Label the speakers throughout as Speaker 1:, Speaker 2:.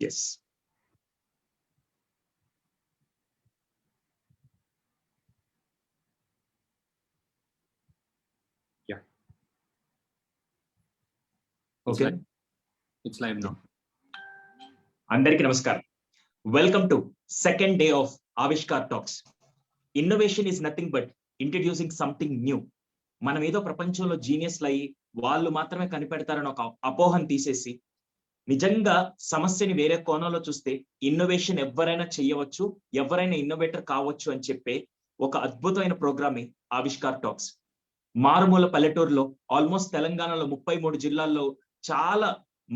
Speaker 1: Yes. Yeah. Okay.
Speaker 2: It's live now.
Speaker 1: Andariki namaskaram. Welcome to second day of Avishkar Talks. Innovation is nothing but introducing something new. మనం ఏదో ప్రపంచంలో జీనియస్లు అయ్యి వాళ్ళు మాత్రమే కనిపెడతారని ఒక అపోహం తీసేసి నిజంగా సమస్యని వేరే కోణంలో చూస్తే ఇన్నోవేషన్ ఎవరైనా చేయవచ్చు, ఎవరైనా ఇన్నోవేటర్ కావచ్చు అని చెప్పే ఒక అద్భుతమైన ప్రోగ్రామే ఆవిష్కార్ టాక్స్. మారుమూల పల్లెటూరులో ఆల్మోస్ట్ తెలంగాణలో 33 జిల్లాల్లో చాలా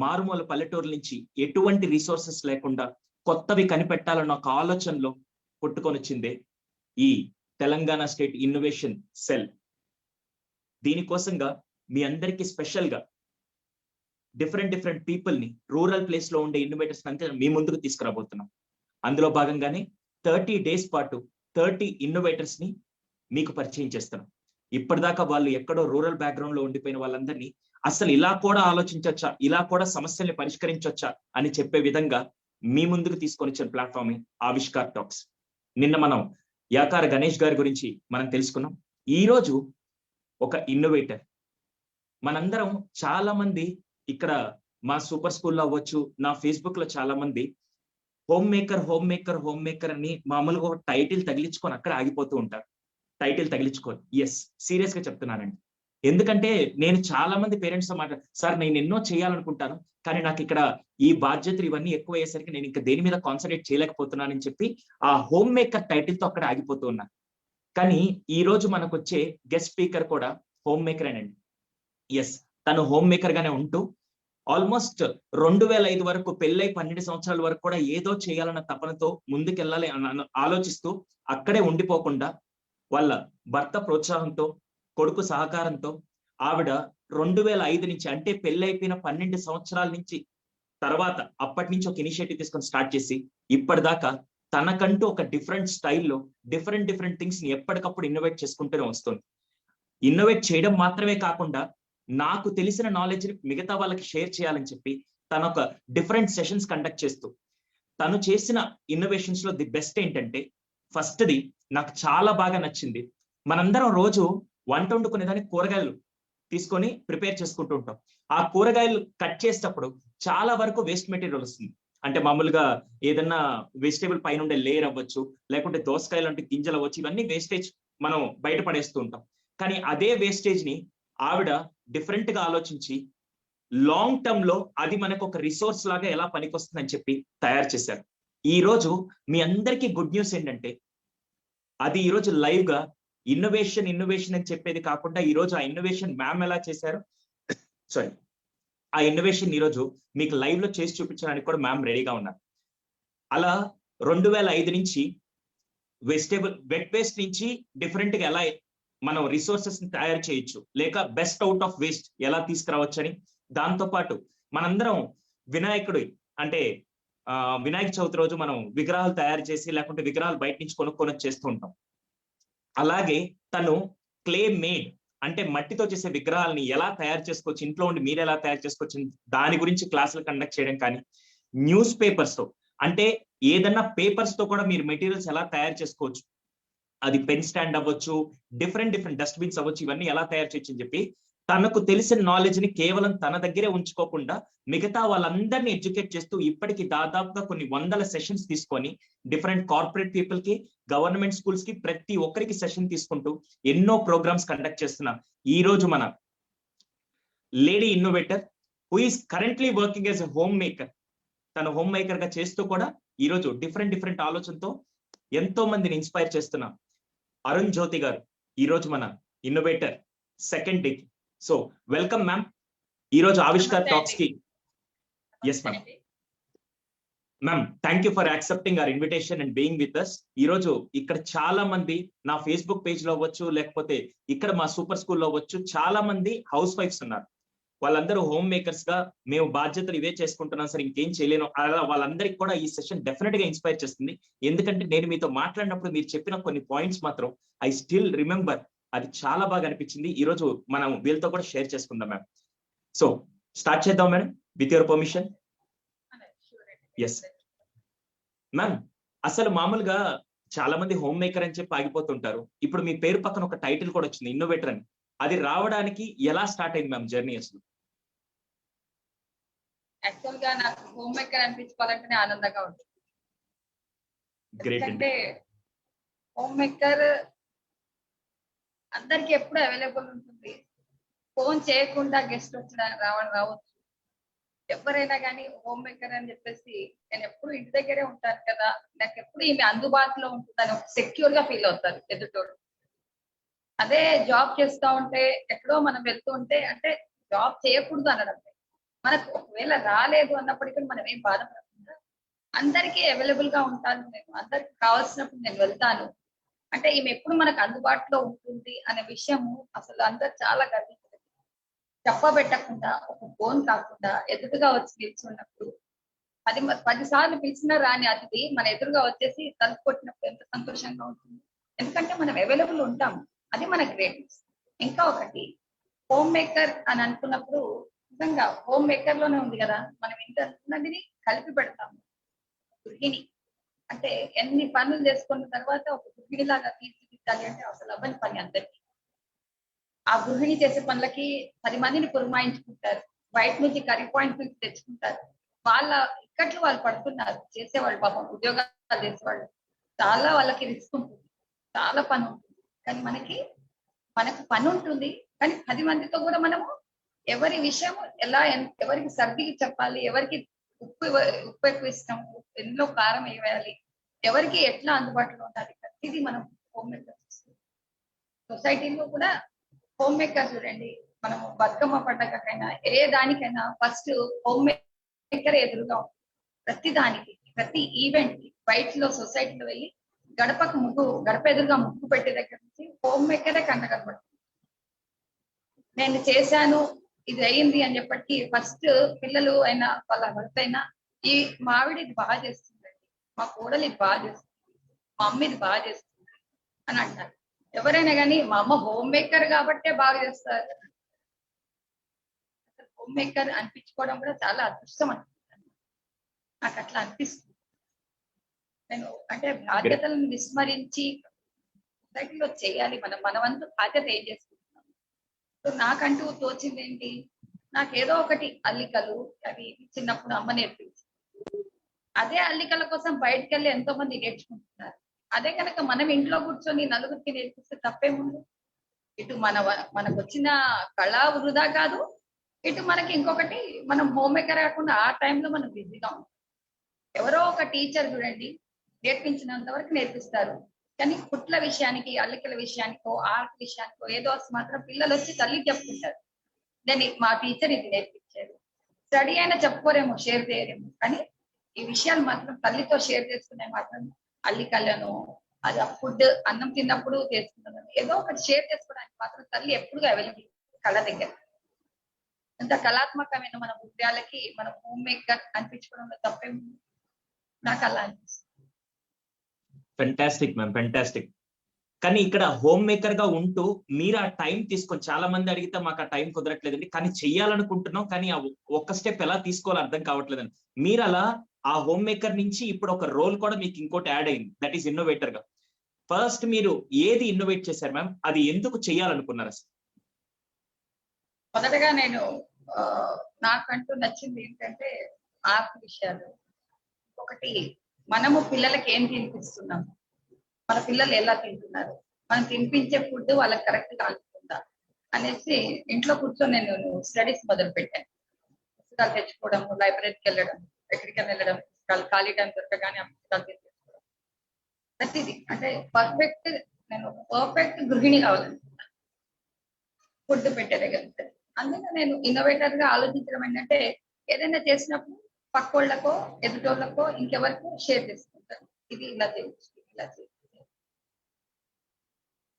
Speaker 1: మారుమూల పల్లెటూరు నుంచి ఎటువంటి రిసోర్సెస్ లేకుండా కొత్తవి కనిపెట్టాలన్న ఒక ఆలోచనలో పుట్టుకొని వచ్చిందే ఈ తెలంగాణ స్టేట్ ఇన్నోవేషన్ సెల్. దీనికోసంగా మీ అందరికీ స్పెషల్ గా డిఫరెంట్ పీపుల్ ని రూరల్ ప్లేస్ లో ఉండే ఇన్నోవేటర్స్ అంతా మీ ముందుకు తీసుకురాబోతున్నాం. అందులో భాగంగానే 30 days పాటు 30 ఇన్నోవేటర్స్ ని మీకు పరిచయం చేస్తున్నాం. ఇప్పటిదాకా వాళ్ళు ఎక్కడో రూరల్ బ్యాక్గ్రౌండ్ లో ఉండిపోయిన వాళ్ళందరినీ అసలు ఇలా కూడా ఆలోచించవచ్చా, ఇలా కూడా సమస్యల్ని పరిష్కరించవచ్చా అని చెప్పే విధంగా మీ ముందుకు తీసుకొని వచ్చిన ప్లాట్ఫామ్ ఆవిష్కార్ టాక్స్. నిన్న మనం యాకార గణేష్ గారి గురించి మనం తెలుసుకున్నాం. ఈ రోజు ఒక ఇన్నోవేటర్. మనందరం చాలా మంది ఇక్కడ మా సూపర్ స్కూల్లో అవ్వచ్చు, నా ఫేస్బుక్ లో చాలా మంది హోమ్ మేకర్ అని మామూలుగా ఒక టైటిల్ తగిలించుకొని అక్కడ ఆగిపోతూ ఉంటారు. టైటిల్ తగిలించుకొని ఎస్ సీరియస్ గా చెప్తున్నానండి. ఎందుకంటే నేను చాలా మంది పేరెంట్స్ తో సార్ నేను ఎన్నో చేయాలనుకుంటాను, కానీ నాకు ఇక్కడ ఈ బాధ్యతలు ఇవన్నీ ఎక్కువ అయ్యేసరికి నేను ఇంకా దేని మీద కాన్సన్ట్రేట్ చేయలేకపోతున్నానని చెప్పి ఆ హోమ్ మేకర్ టైటిల్ తో అక్కడ ఆగిపోతూ ఉన్నారు. కానీ ఈ రోజు మనకు వచ్చే గెస్ట్ స్పీకర్ కూడా హోమ్ మేకరేనండి. ఎస్, తను హోమ్ మేకర్ గానే ఉంటూ ఆల్మోస్ట్ 2005 వరకు పెళ్ళై 12 సంవత్సరాల వరకు కూడా ఏదో చేయాలన్న తపనతో ముందుకెళ్ళాలి ఆలోచిస్తూ అక్కడే ఉండిపోకుండా వాళ్ళ భర్త ప్రోత్సాహంతో, కొడుకు సహకారంతో ఆవిడ 2005 నుంచి అంటే పెళ్లి అయిపోయిన 12 సంవత్సరాల నుంచి తర్వాత అప్పటి నుంచి ఒక ఇనిషియేటివ్ తీసుకొని స్టార్ట్ చేసి ఇప్పటిదాకా తనకంటూ ఒక డిఫరెంట్ స్టైల్లో డిఫరెంట్ థింగ్స్ ని ఎప్పటికప్పుడు ఇన్నోవేట్ చేసుకుంటూనే వస్తుంది. ఇన్నోవేట్ చేయడం మాత్రమే కాకుండా నాకు తెలిసిన నాలెడ్జ్ ని మిగతా వాళ్ళకి షేర్ చేయాలని చెప్పి తను ఒక డిఫరెంట్ సెషన్స్ కండక్ట్ చేస్తూ తను చేసిన ఇన్నోవేషన్స్ లో ది బెస్ట్ ఏంటంటే, ఫస్ట్ది నాకు చాలా బాగా నచ్చింది. మనందరం రోజు వంట వండుకునేదానికి కూరగాయలు తీసుకొని ప్రిపేర్ చేసుకుంటూ ఉంటాం. ఆ కూరగాయలు కట్ చేసేటప్పుడు చాలా వరకు వేస్ట్ మెటీరియల్ వస్తుంది. అంటే మామూలుగా ఏదన్నా వెజిటేబుల్ పైన ఉండే లేయర్ అవ్వచ్చు, లేకుంటే దోసకాయలు అంటే గింజలు అవ్వచ్చు, ఇవన్నీ వేస్టేజ్ మనం బయట పడేస్తూ ఉంటాం. కానీ అదే వేస్టేజ్ ని ఆవిడ డిఫరెంట్ గా ఆలోచించి లాంగ్ టర్మ్ లో అది మనకు ఒక రిసోర్స్ లాగా ఎలా పనికొస్తుందని చెప్పి తయారు చేశారు. ఈ రోజు మీ అందరికీ గుడ్ న్యూస్ ఏంటంటే, అది ఈ రోజు లైవ్ గా ఇన్నోవేషన్ అని చెప్పేది కాకుండా ఈ రోజు ఆ ఇన్నోవేషన్ మ్యామ్ ఎలా చేశారు, సారీ ఆ ఇన్నోవేషన్ ఈ రోజు మీకు లైవ్ లో చేసి చూపించడానికి కూడా మ్యామ్ రెడీగా ఉన్నారు. అలా 2005 నుంచి వెట్ వేస్ట్ నుంచి డిఫరెంట్ గా ఎలా మనం రిసోర్సెస్ ని తయారు చేయొచ్చు, లేక బెస్ట్ అవుట్ ఆఫ్ వేస్ట్ ఎలా తీసుకురావచ్చు అని, దాంతో పాటు మనందరం వినాయకుడు అంటే వినాయక చవితి రోజు మనం విగ్రహాలు తయారు చేసి లేకుంటే విగ్రహాలు బయట నుంచి కొనుక్కొని చేస్తూ ఉంటాం. అలాగే తను క్లే మేడ్ అంటే మట్టితో చేసే విగ్రహాలని ఎలా తయారు చేసుకోవచ్చు, ఇంట్లో ఉండి మీరు ఎలా తయారు చేసుకోవచ్చు దాని గురించి క్లాసులు కండక్ట్ చేయడం, కానీ న్యూస్ పేపర్స్ తో అంటే ఏదన్నా పేపర్స్ తో కూడా మీరు మెటీరియల్స్ ఎలా తయారు చేసుకోవచ్చు, అది పెన్ స్టాండ్ అవ్వచ్చు, డిఫరెంట్ డస్ట్బిన్స్ అవ్వచ్చు, ఇవన్నీ ఎలా తయారు చేయొచ్చు అని చెప్పి తనకు తెలిసిన నాలెడ్జ్ ని కేవలం తన దగ్గరే ఉంచుకోకుండా మిగతా వాళ్ళందరినీ ఎడ్యుకేట్ చేస్తూ ఇప్పటికి దాదాపుగా కొన్ని 100 సెషన్స్ తీసుకొని డిఫరెంట్ కార్పొరేట్ పీపుల్ కి, గవర్నమెంట్ స్కూల్స్ కి ప్రతి ఒక్కరికి సెషన్ తీసుకుంటూ ఎన్నో ప్రోగ్రామ్స్ కండక్ట్ చేస్తున్న ఈ రోజు మన lady innovator who is currently working as a home maker. తను హోమ్ మేకర్ గా చేస్తూ కూడా ఈ రోజు డిఫరెంట్ ఆలోచనతో ఎంతో మందిని ఇన్స్పైర్ చేస్తున్న అరుణ్ జ్యోతి గారు ఈ రోజు మన innovator second day. So welcome ma'am ఈ రోజు ఆవిష్కార్ టాక్స్ కి. Yes ma'am. Ma'am, thank you for accepting our invitation and being with us. ఈ రోజు ఇక్కడ చాలా మంది నా ఫేస్బుక్ పేజ్ లో అవ్వచ్చు, లేకపోతే ఇక్కడ మా సూపర్ స్కూల్లో అవ్వచ్చు, చాలా మంది హౌస్ వైఫ్స్ ఉన్నారు. వాళ్ళందరూ హోమ్ మేకర్స్ గా మేము బాధ్యతలు ఇవే చేసుకుంటున్నాం సార్, ఇంకేం చేయలేను. అలా వాళ్ళందరికీ కూడా ఈ సెషన్ డెఫినెట్ గా ఇన్స్పైర్ చేస్తుంది. ఎందుకంటే నేను మీతో మాట్లాడినప్పుడు మీరు చెప్పిన కొన్ని పాయింట్స్ మాత్రం ఐ స్టిల్ రిమెంబర్. అది చాలా బాగా అనిపించింది. ఈ రోజు మనం వీళ్ళతో కూడా షేర్ చేసుకుందాం మ్యామ్. సో స్టార్ట్ చేద్దాం madam, with your permission. Yes ma'am. అసలు మామూలుగా చాలా మంది హోమ్ మేకర్ అని చెప్పి ఆగిపోతుంటారు. ఇప్పుడు మీ పేరు పక్కన ఒక టైటిల్ కూడా వచ్చింది, ఇన్నోవేటర్ అని. అది రావడానికి ఎలా స్టార్ట్ అయింది మ్యామ్ జర్నీ అసలు?
Speaker 3: యాక్చువల్ గా నాకు హోమ్ మేకర్ అనిపించుకోవాలంటేనే ఆనందంగా ఉంటుంది.
Speaker 1: గ్రేట్ అండి.
Speaker 3: ఎందుకంటే హోమ్ మేకర్ అందరికి ఎప్పుడు అవైలబుల్ ఉంటుంది. ఫోన్ చేయకుండా గెస్ట్ వచ్చిన రావచ్చు. ఎవరైనా కానీ హోమ్ మేకర్ అని చెప్పేసి నేను ఎప్పుడు ఇంటి దగ్గరే ఉంటాను కదా, నాకు ఎప్పుడు ఈమె అందుబాటులో ఉంటుందని సెక్యూర్ గా ఫీల్ అవుతారు ఎదుటోడు. అదే జాబ్ చేస్తూ ఉంటే ఎక్కడో మనం వెళ్తూ ఉంటే అంటే జాబ్ చేయకూడదు అనడం, మనకు ఒకవేళ రాలేదు అన్నప్పటికీ మనం ఏం బాధపడకుండా అందరికీ అవైలబుల్ గా ఉంటాను, నేను అందరికి కావాల్సినప్పుడు నేను వెళ్తాను అంటే ఈమె ఎప్పుడు మనకు అందుబాటులో ఉంటుంది అనే విషయము అసలు అందరు చాలా గర్వించారు. చెప్పబెట్టకుండా ఒక ఫోన్ కాకుండా ఎదురుగా వచ్చి నిల్చున్నప్పుడు 10 సార్లు పిలిచినా రాని అతిథి మన ఎదురుగా వచ్చేసి తలుపు కొట్టినప్పుడు ఎంత సంతోషంగా ఉంటుంది. ఎందుకంటే మనం అవైలబుల్ ఉంటాము, అది మన గ్రేట్నెస్. ఇంకా ఒకటి హోమ్ మేకర్ అని అనుకున్నప్పుడు నిజంగా హోమ్ మేకర్ లోనే ఉంది కదా, మనం ఇంత అనుకున్నది కలిపి పెడతాము. గృహిణి అంటే ఎన్ని పనులు చేసుకున్న తర్వాత ఒక గృహిణి లాగా తీర్చిదిద్దాలి అంటే అసలు అవ్వని పని అందరికి. ఆ గృహిణి చేసే పనులకి 10 మందిని పురమాయించుకుంటారు, బయట నుంచి కర్రీ పాయింట్ నుంచి తెచ్చుకుంటారు. వాళ్ళ ఇక్కట్లు వాళ్ళు పడుతున్నారు, చేసేవాళ్ళు పాపం ఉద్యోగాలు చేసేవాళ్ళు చాలా వాళ్ళకి రిస్క్ ఉంటుంది, చాలా పని ఉంటుంది. కానీ మనకు పని ఉంటుంది, కానీ 10 మందితో కూడా మనము ఎవరి విషయం ఎలా ఎవరికి సర్దికి చెప్పాలి, ఎవరికి ఉప్పు ఎక్కువ ఇష్టం, ఎన్నో కారం వేయాలి, ఎవరికి ఎట్లా అందుబాటులో ఉండాలి, ప్రతిదీ మనం హోమ్ మేకర్ సొసైటీలో కూడా హోమ్ మేకర్ చూడండి. మనము బతుకమ్మ పండగకైనా ఏ దానికైనా ఫస్ట్ హోమ్ మేకర్ ఎదురుగా ఉంటుంది. ప్రతి దానికి ప్రతి ఈవెంట్ కి బయటలో సొసైటీలో వెళ్ళి గడప ఎదురుగా ముగ్గు పెట్టే దగ్గర నుంచి హోమ్ మేకరే కనబడుతుంది. నేను చేశాను ఇది అయ్యింది అని చెప్పి ఫస్ట్ పిల్లలు అయినా వాళ్ళ భర్త అయినా ఈ మావిడి ఇది బాగా చేస్తుందండి, మా కోడలు ఇది బాగా చేస్తుంది, మా అమ్మ ఇది బాగా చేస్తుంది అని అంటారు. ఎవరైనా కానీ మా అమ్మ హోమ్ మేకర్ కాబట్టే బాగా చేస్తారు. హోమ్ మేకర్ అనిపించుకోవడం కూడా చాలా అదృష్టం అనిపిస్తుంది, నాకు అట్లా అనిపిస్తుంది. నేను అంటే బాధ్యతలను విస్మరించి సొసైటీలో చేయాలి, మన వంతు బాధ్యత ఏం చేసుకుంటున్నాం. సో నాకంటూ తోచింది ఏంటి, నాకేదో ఒకటి అల్లికలు అవి చిన్నప్పుడు అమ్మ నేర్పించి అదే అల్లికల కోసం బయటకు వెళ్ళి ఎంతో మంది నేర్చుకుంటున్నారు. అదే కనుక మనం ఇంట్లో కూర్చొని నలుగురికి నేర్పిస్తే తప్పేముంది. ఇటు మనకు వచ్చిన కళ వృధా కాదు, ఇటు మనకి ఇంకొకటి మనం హోమ్ మేకర్ కాకుండా ఆ టైంలో మనం బిజీగా ఉంటాం. ఎవరో ఒక టీచర్ చూడండి నేర్పించినంత వరకు నేర్పిస్తారు, కానీ కుట్ల విషయానికి అల్లికల విషయానికో ఆర్ట్ విషయానికో ఏదో మాత్రం పిల్లలు వచ్చి తల్లికి చెప్పుకుంటారు, నేను మా టీచర్ ఇది నేర్పించారు. స్టడీ అయినా చెప్పుకోరేమో, షేర్ చేయరేమో, కానీ ఈ విషయాలు మాత్రం తల్లితో షేర్ చేసుకునే మాత్రం అల్లికలను అది ఆ ఫుడ్ అన్నం తిన్నప్పుడు చేసుకున్నాను ఏదో ఒకటి షేర్ చేసుకోవడానికి మాత్రం తల్లి ఎప్పుడు అవైలబుల్ కళ దగ్గర. ఎంత కళాత్మకమైన మన హృదయాలకి మనం హోమ్ మేకర్ అనిపించుకోవడంలో తప్పేముంది, నాకు అలా అనిపిస్తుంది.
Speaker 1: Fantastic ma'am, fantastic. కానీ ఇక్కడ హోమ్ మేకర్ గా ఉంటూ మీరు ఆ టైం తీసుకొని, చాలా మంది అడిగితే మాకు ఆ టైం కుదరట్లేదండి, కానీ చెయ్యాలనుకుంటున్నాం, కానీ ఆ ఒక్క స్టెప్ ఎలా తీసుకోవాలో అర్థం కావట్లేదండి. మీరు అలా ఆ హోమ్ మేకర్ నుంచి ఇప్పుడు ఒక రోల్ కూడా మీకు ఇంకోటి యాడ్ అయింది, దట్ ఈస్ ఇన్నోవేటర్ గా. ఫస్ట్ మీరు ఏది ఇన్నోవేట్ చేశారు మ్యామ్, అది ఎందుకు చేయాలనుకున్నారు అసలు?
Speaker 3: మొదటగా నేను నాకంటూ నచ్చింది ఏంటంటే ఆర్ట్ విషయాలు. ఒకటి మనము పిల్లలకి ఏం తినిపిస్తున్నాం, మన పిల్లలు ఎలా తింటున్నారు, మనం తినిపించే ఫుడ్ వాళ్ళకి కరెక్ట్ గా అందుతుందా అనేసి ఇంట్లో కూర్చొని నేను స్టడీస్ మొదలు పెట్టాను. పుస్తకాలు తెచ్చుకోవడం, లైబ్రరీకి వెళ్ళడం, ఎక్కడికైనా వెళ్ళడం, పుస్తకాలు ఖాళీ టైం దొరకగానే ఆ పుస్తకాలు తెచ్చుకోవడం, ప్రతిదీ అంటే నేను పర్ఫెక్ట్ గృహిణి కావాలనుకుంటున్నాను ఫుడ్ పెట్టే దగ్గర. అందుకే నేను ఇన్నోవేటర్ గా ఆలోచించడం ఏంటంటే ఏదైనా చేసినప్పుడు పక్కోళ్ళకో ఎదుటోళ్ళకో ఇంకెవరికో షేర్ చేసుకుంటాను, ఇది ఇలా చేయొచ్చు ఇలా చేయొచ్చు.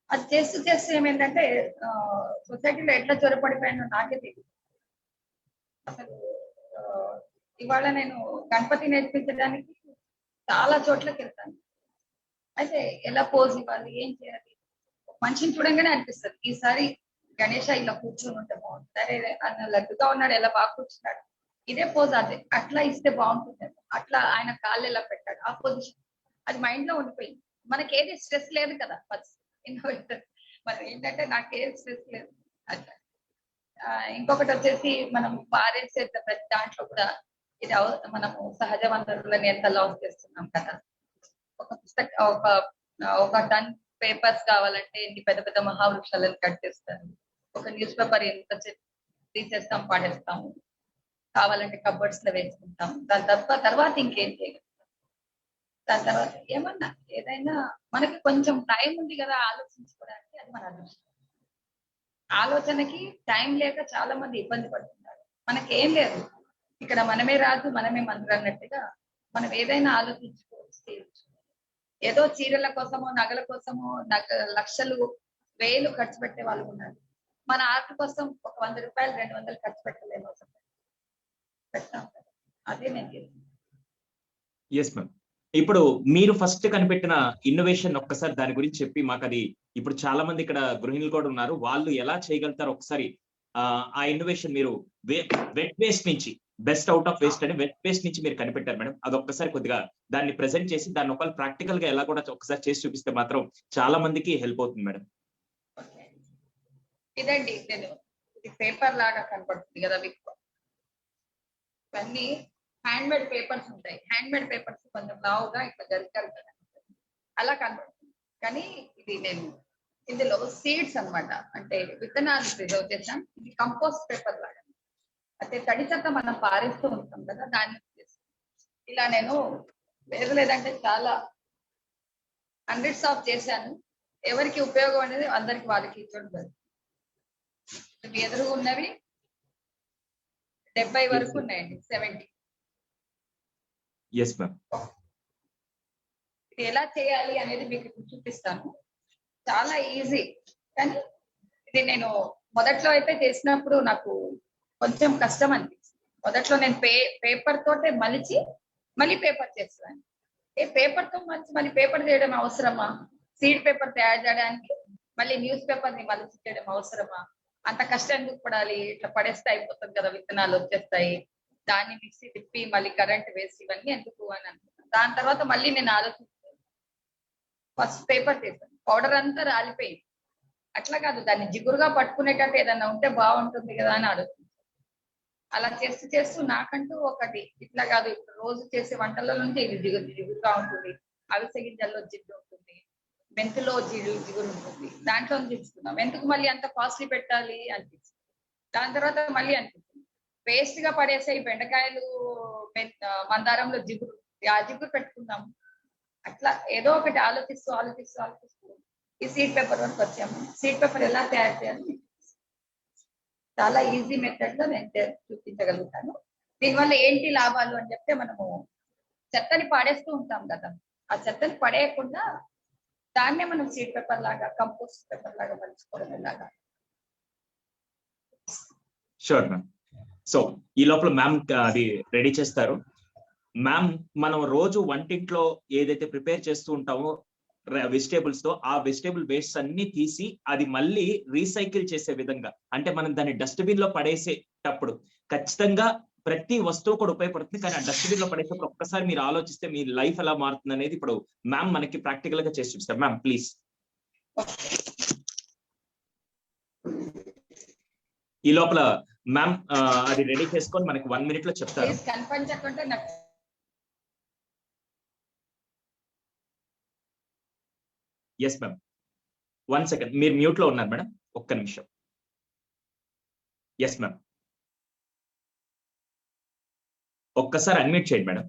Speaker 3: అది చేస్తూ ఏమైందంటే సొసైటీలో ఎట్లా చొరపడిపోయానో నాకే తెలియదు. అసలు ఇవాళ నేను గణపతి నేర్పించడానికి చాలా చోట్లకి వెళ్తాను. అయితే ఎలా పోజ్ ఇవ్వాలి, ఏం చేయాలి, మనిషిని చూడంగానే అనిపిస్తుంది ఈసారి గణేష ఇలా కూర్చొని ఉంటే బాగుంటుంది, అరే అన్న లడ్డుగా ఉన్నాడు ఎలా బాగా కూర్చున్నాడు, ఇదే పోజ్ అదే అట్లా ఇస్తే బాగుంటుంది. అట్లా ఆయన కాళ్ళు ఎలా పెట్టాడు ఆ పొజిషన్, అది మైండ్ లో ఉండిపోయింది. మనకి ఏది స్ట్రెస్ లేదు కదా ఫస్ట్ ఇన్నోవేటర్. మరి ఏంటంటే నాకు ఏది స్ట్రెస్ లేదు అట్లా. ఇంకొకటి వచ్చేసి మనం పారేసే ప్రతి దాంట్లో కూడా ఇది మనము సహజ వనరులని ఎంత లాస్ చేస్తున్నాం కదా. ఒక ఒక టన్ పేపర్స్ కావాలంటే ఎన్ని పెద్ద పెద్ద మహావృక్షాలను కట్ చేస్తారు. ఒక న్యూస్ పేపర్ ఎంత తీసేస్తాం, పాడేస్తాము. కావాలంటే కబర్డ్స్ లో వేసుకుంటాం. దాని తర్వాత ఇంకేం చేయగలుగుతాం. దాని తర్వాత ఏమన్నా ఏదైనా మనకి కొంచెం టైం ఉంది కదా ఆలోచించుకోవడానికి, అది మన అదృష్టం. ఆలోచనకి టైం లేక చాలా మంది ఇబ్బంది పడుతున్నారు. మనకేం లేదు, ఇక్కడ మనమే రాజు మనమే మంత్రి అన్నట్టుగా మనం ఏదైనా ఆలోచించుకోవచ్చు. ఏదో చీరల కోసమో నగల కోసమో లక్షలు వేలు ఖర్చు పెట్టే వాళ్ళు ఉన్నారు. మన ఆర్ట్ కోసం ఒక 100 రూపాయలు 200 ఖర్చు పెట్టలేము అసలు. పెడతాం కదా, అదే నేను చేస్తాను.
Speaker 1: Yes ma'am. ఇప్పుడు మీరు ఫస్ట్ కనిపెట్టిన ఇన్నోవేషన్ ఒక్కసారి దాని గురించి చెప్పి మాకు అది, ఇప్పుడు చాలా మంది ఇక్కడ గృహిణులు కూడా ఉన్నారు, వాళ్ళు ఎలా చేయగలుగుతారు ఒకసారి ఆ ఇన్నోవేషన్ మీరు వెట్ వేస్ట్ నుంచి బెస్ట్ అవుట్ ఆఫ్ వేస్ట్ అని వెట్ వేస్ట్ నుంచి మీరు కనిపెట్టారు మేడం. అది ఒక్కసారి కొద్దిగా దాన్ని ప్రెజెంట్ చేసి దాన్ని ఒకవేళ ప్రాక్టికల్ గా ఎలా కూడా ఒకసారి చేసి చూపిస్తే మాత్రం చాలా మందికి హెల్ప్ అవుతుంది మేడం.
Speaker 3: ఇదండి నేను ఇది పేపర్ లాగా కనపడుతుంది కదా మీకు. ఇవన్నీ హ్యాండ్ మేడ్ పేపర్స్ ఉంటాయి. హ్యాండ్ మేడ్ పేపర్స్ కొంచెం లావుగా ఇట్లా జరుగుతారు కదా, అలా కనపడుతుంది. కానీ ఇది నేను ఇందులో సీడ్స్ అన్నమాట, అంటే విత్తనాలు ప్రిజర్వ్ చేసాం. ఇది కంపోస్ట్ పేపర్ లాగా, అంటే తడి చెత్త మనం పారేస్తూ ఉంటాం కదా, దాన్ని ఇలా నేను లేదంటే చాలా హండ్రెడ్స్ ఆఫ్ చేశాను. ఎవరికి ఉపయోగం అనేది అందరికి వాళ్ళకి ఇచ్చుంటుంది. ఎదురు ఉన్నవి 70 వరకు ఉన్నాయండి, 70.
Speaker 1: Yes ma'am.
Speaker 3: ఇది ఎలా చేయాలి అనేది మీకు చూపిస్తాను. చాలా ఈజీ, కానీ ఇది నేను మొదట్లో అయితే చేసినప్పుడు నాకు కొంచెం కష్టం అనిపించింది. మొదట్లో నేను పేపర్ తోటే మలిచి మళ్ళీ పేపర్ చేస్తాను. పేపర్ తో మళ్ళీ పేపర్ చేయడం అవసరమా? సీడ్ పేపర్ తయారు చేయడానికి మళ్ళీ న్యూస్ పేపర్ ని మలిచి చేయడం అవసరమా? అంత కష్టం ఎందుకు పడాలి? ఇట్లా పడేస్తే అయిపోతుంది కదా, విత్తనాలు వచ్చేస్తాయి. దాన్ని మిక్సీ తిప్పి మళ్ళీ కరెంట్ వేసి ఇవన్నీ ఎందుకు అని అనుకున్నాను. దాని తర్వాత మళ్ళీ నేను ఆలోచిస్తాను. ఫస్ట్ పేపర్ చేశాను, పౌడర్ అంతా రాలిపోయింది. అట్లా కాదు, దాన్ని జిగురుగా పట్టుకునేటట్టు ఏదన్నా ఉంటే బాగుంటుంది కదా అని ఆలోచించాను. అలా చేస్తూ చేస్తూ నాకంటూ ఒకటి, ఇట్లా కాదు ఇప్పుడు రోజు చేసే వంటల నుంచి ఇది జిగురుగా ఉంటుంది, అవిసె గింజల్లో జిడ్డు ఉంటుంది, మెంతులో జిగురు ఉంటుంది, దాంట్లో తీసుకున్నాం. ఎందుకు మళ్ళీ అంత కాస్ట్లీ పెట్టాలి అనిపించింది. దాని తర్వాత మళ్ళీ అనిపించింది వేస్ట్ గా పడేసే ఈ బెండకాయలు మందారంలో జిగురు, ఆ జిగురు పెట్టుకుందాం. అట్లా ఏదో ఒకటి ఆలోచిస్తూ ఈ సీడ్ పేపర్ వరకు వచ్చాము. సీడ్ పేపర్ ఎలా తయారు చేయాలి చాలా ఈజీ మెథడ్ లో నేను చూపించగలుగుతాను. దీనివల్ల ఏంటి లాభాలు అని చెప్తే, మనము చెత్తని పాడేస్తూ ఉంటాం కదా, ఆ చెత్తని పడేయకుండా దాన్నే మనం సీడ్ పేపర్ లాగా కంపోస్ట్ పేపర్ లాగా మలుచుకోవడం ఎలాగా.
Speaker 1: Sure ma'am. సో ఈ లోపల మ్యామ్ అది రెడీ చేస్తారు. మ్యామ్, మనం రోజు వంటింట్లో ఏదైతే ప్రిపేర్ చేస్తూ ఉంటామో వెజిటేబుల్స్ తో, ఆ వెజిటేబుల్ వేస్ట్ అన్ని తీసి అది మళ్ళీ రీసైకిల్ చేసే విధంగా, అంటే మనం దాన్ని డస్ట్బిన్ లో పడేసేటప్పుడు ఖచ్చితంగా ప్రతి వస్తువు కూడా ఉపయోగపడుతుంది. కానీ ఆ డస్ట్బిన్ లో పడేటప్పుడు ఒక్కసారి మీరు ఆలోచిస్తే మీ లైఫ్ ఎలా మారుతుంది అనేది ఇప్పుడు మ్యామ్ మనకి ప్రాక్టికల్ గా చేసి చూపిస్తారు. Ma'am please. ఈ లోపల మ్యామ్ అది రెడీ చేసుకొని మనకి 1 minute లో చెప్తారు.
Speaker 3: కనిపించకుంటే నాకు
Speaker 1: ఎస్ మ్యామ్, 1 second, మీరు మ్యూట్ లో ఉన్నారు మేడం, ఒక్క నిమిషం. ఎస్ మ్యామ్, ఒక్కసారి అన్మ్యూట్ చేయండి మేడం.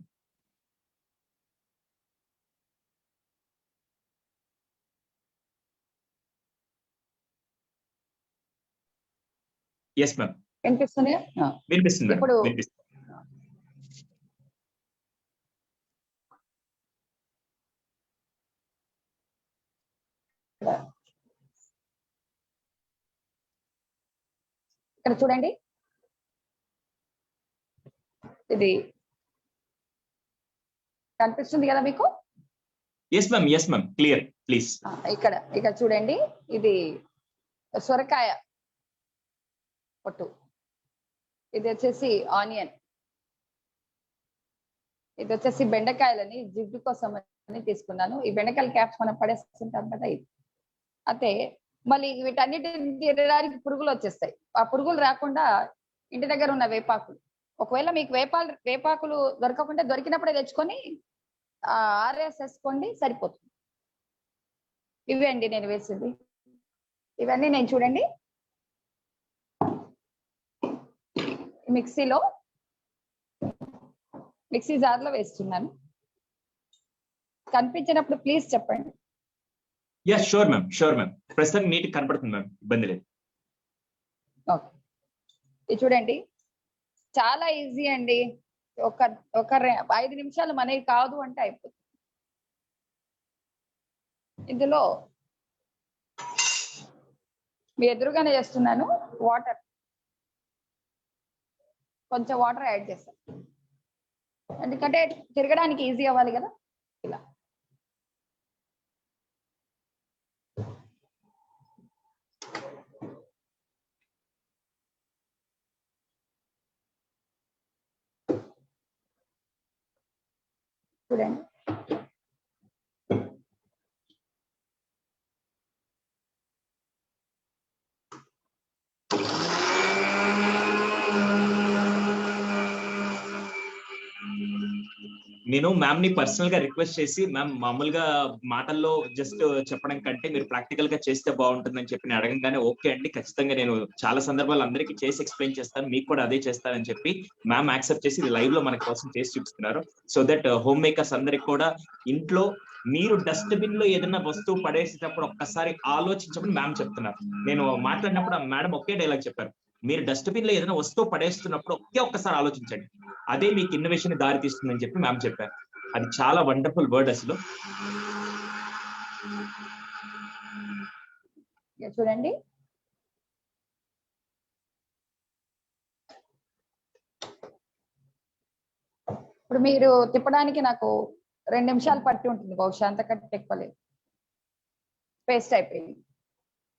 Speaker 1: ఎస్ మ్యామ్,
Speaker 3: వినిపిస్తుంది.
Speaker 1: వినిపిస్తుంది
Speaker 3: ఇప్పుడు
Speaker 1: వినిపిస్తుంది.
Speaker 3: ఇక్కడ చూడండి, ఇది కనిపిస్తుంది కదా మీకు?
Speaker 1: Yes ma'am, clear please.
Speaker 3: ఇక్కడ చూడండి, ఇది సొరకాయ పొట్టు, ఇది వచ్చేసి ఆనియన్, ఇది వచ్చేసి బెండకాయలని జిడ్డు కోసం అని తీసుకున్నాను. ఈ బెండకాయల క్యాప్స్ మనం పడేస్తుంటాం కదా ఇది. అయితే మళ్ళీ వీటన్నిటిని తినడానికి పురుగులు వచ్చేస్తాయి. ఆ పురుగులు రాకుండా ఇంటి దగ్గర ఉన్న వేపాకులు, ఒకవేళ మీకు వేపాకులు దొరకకుండా దొరికినప్పుడే తెచ్చుకొని ఆరేసేసుకోండి, సరిపోతుంది. ఇవే అండి నేను వేసింది. ఇవన్నీ నేను చూడండి మిక్సీ జార్లో వేస్తున్నాను. కనిపించినప్పుడు ప్లీజ్ చెప్పండి.
Speaker 1: Yes sure ma'am. ప్రస్తుతం నీట్ కనపడుతుంది మ్యామ్, ఇబ్బంది లేదు.
Speaker 3: ఓకే, ఇది చూడండి చాలా ఈజీ అండి. ఒక 5 నిమిషాలు మనకి కాదు అంటే అయిపోతుంది. ఇందులో మీ ఎదురుగానే చేస్తున్నాను. కొంచెం వాటర్ యాడ్ చేస్తాను, ఎందుకంటే తిరగడానికి ఈజీ అవ్వాలి కదా. ఇలా చూడండి.
Speaker 1: నేను మ్యామ్ ని పర్సనల్ గా రిక్వెస్ట్ చేసి, మ్యామ్ మామూలుగా మాటల్లో జస్ట్ చెప్పడం కంటే మీరు ప్రాక్టికల్ గా చేస్తే బాగుంటుందని చెప్పి నేను అడగంగానే ఓకే అండి, ఖచ్చితంగా నేను చాలా సందర్భాలు అందరికీ చేసి ఎక్స్ప్లెయిన్ చేస్తాను, మీకు కూడా అదే చేస్తానని చెప్పి మ్యామ్ యాక్సెప్ట్ చేసి ఇది లైవ్ లో మన కోసం చేసి చూపిస్తున్నారు. సో దట్ హోమ్ మేకర్స్ అందరికి కూడా ఇంట్లో మీరు డస్ట్బిన్ లో ఏదైనా వస్తువు పడేసేటప్పుడు ఒక్కసారి ఆలోచించమని మ్యామ్ చెప్తున్నారు. నేను మాట్లాడినప్పుడు మేడం ఒకే డైలాగ్ చెప్పారు, మీరు డస్ట్బిన్ లో ఏదైనా వస్తువు పడేస్తున్నప్పుడు ఒక్కసారి ఆలోచించండి, అదే మీకు ఇన్నోవేషన్ దారి తీస్తుందని చెప్పి మ్యామ్ చెప్పారు. అది చాలా వండర్ఫుల్ వర్డ్ అసలు.
Speaker 3: చూడండి ఇప్పుడు మీరు తిప్పడానికి నాకు 2 నిమిషాలు పట్టి ఉంటుంది బహుశా, అంతకంటే ఎక్కువలేదు. పేస్ట్ అయిపోయింది.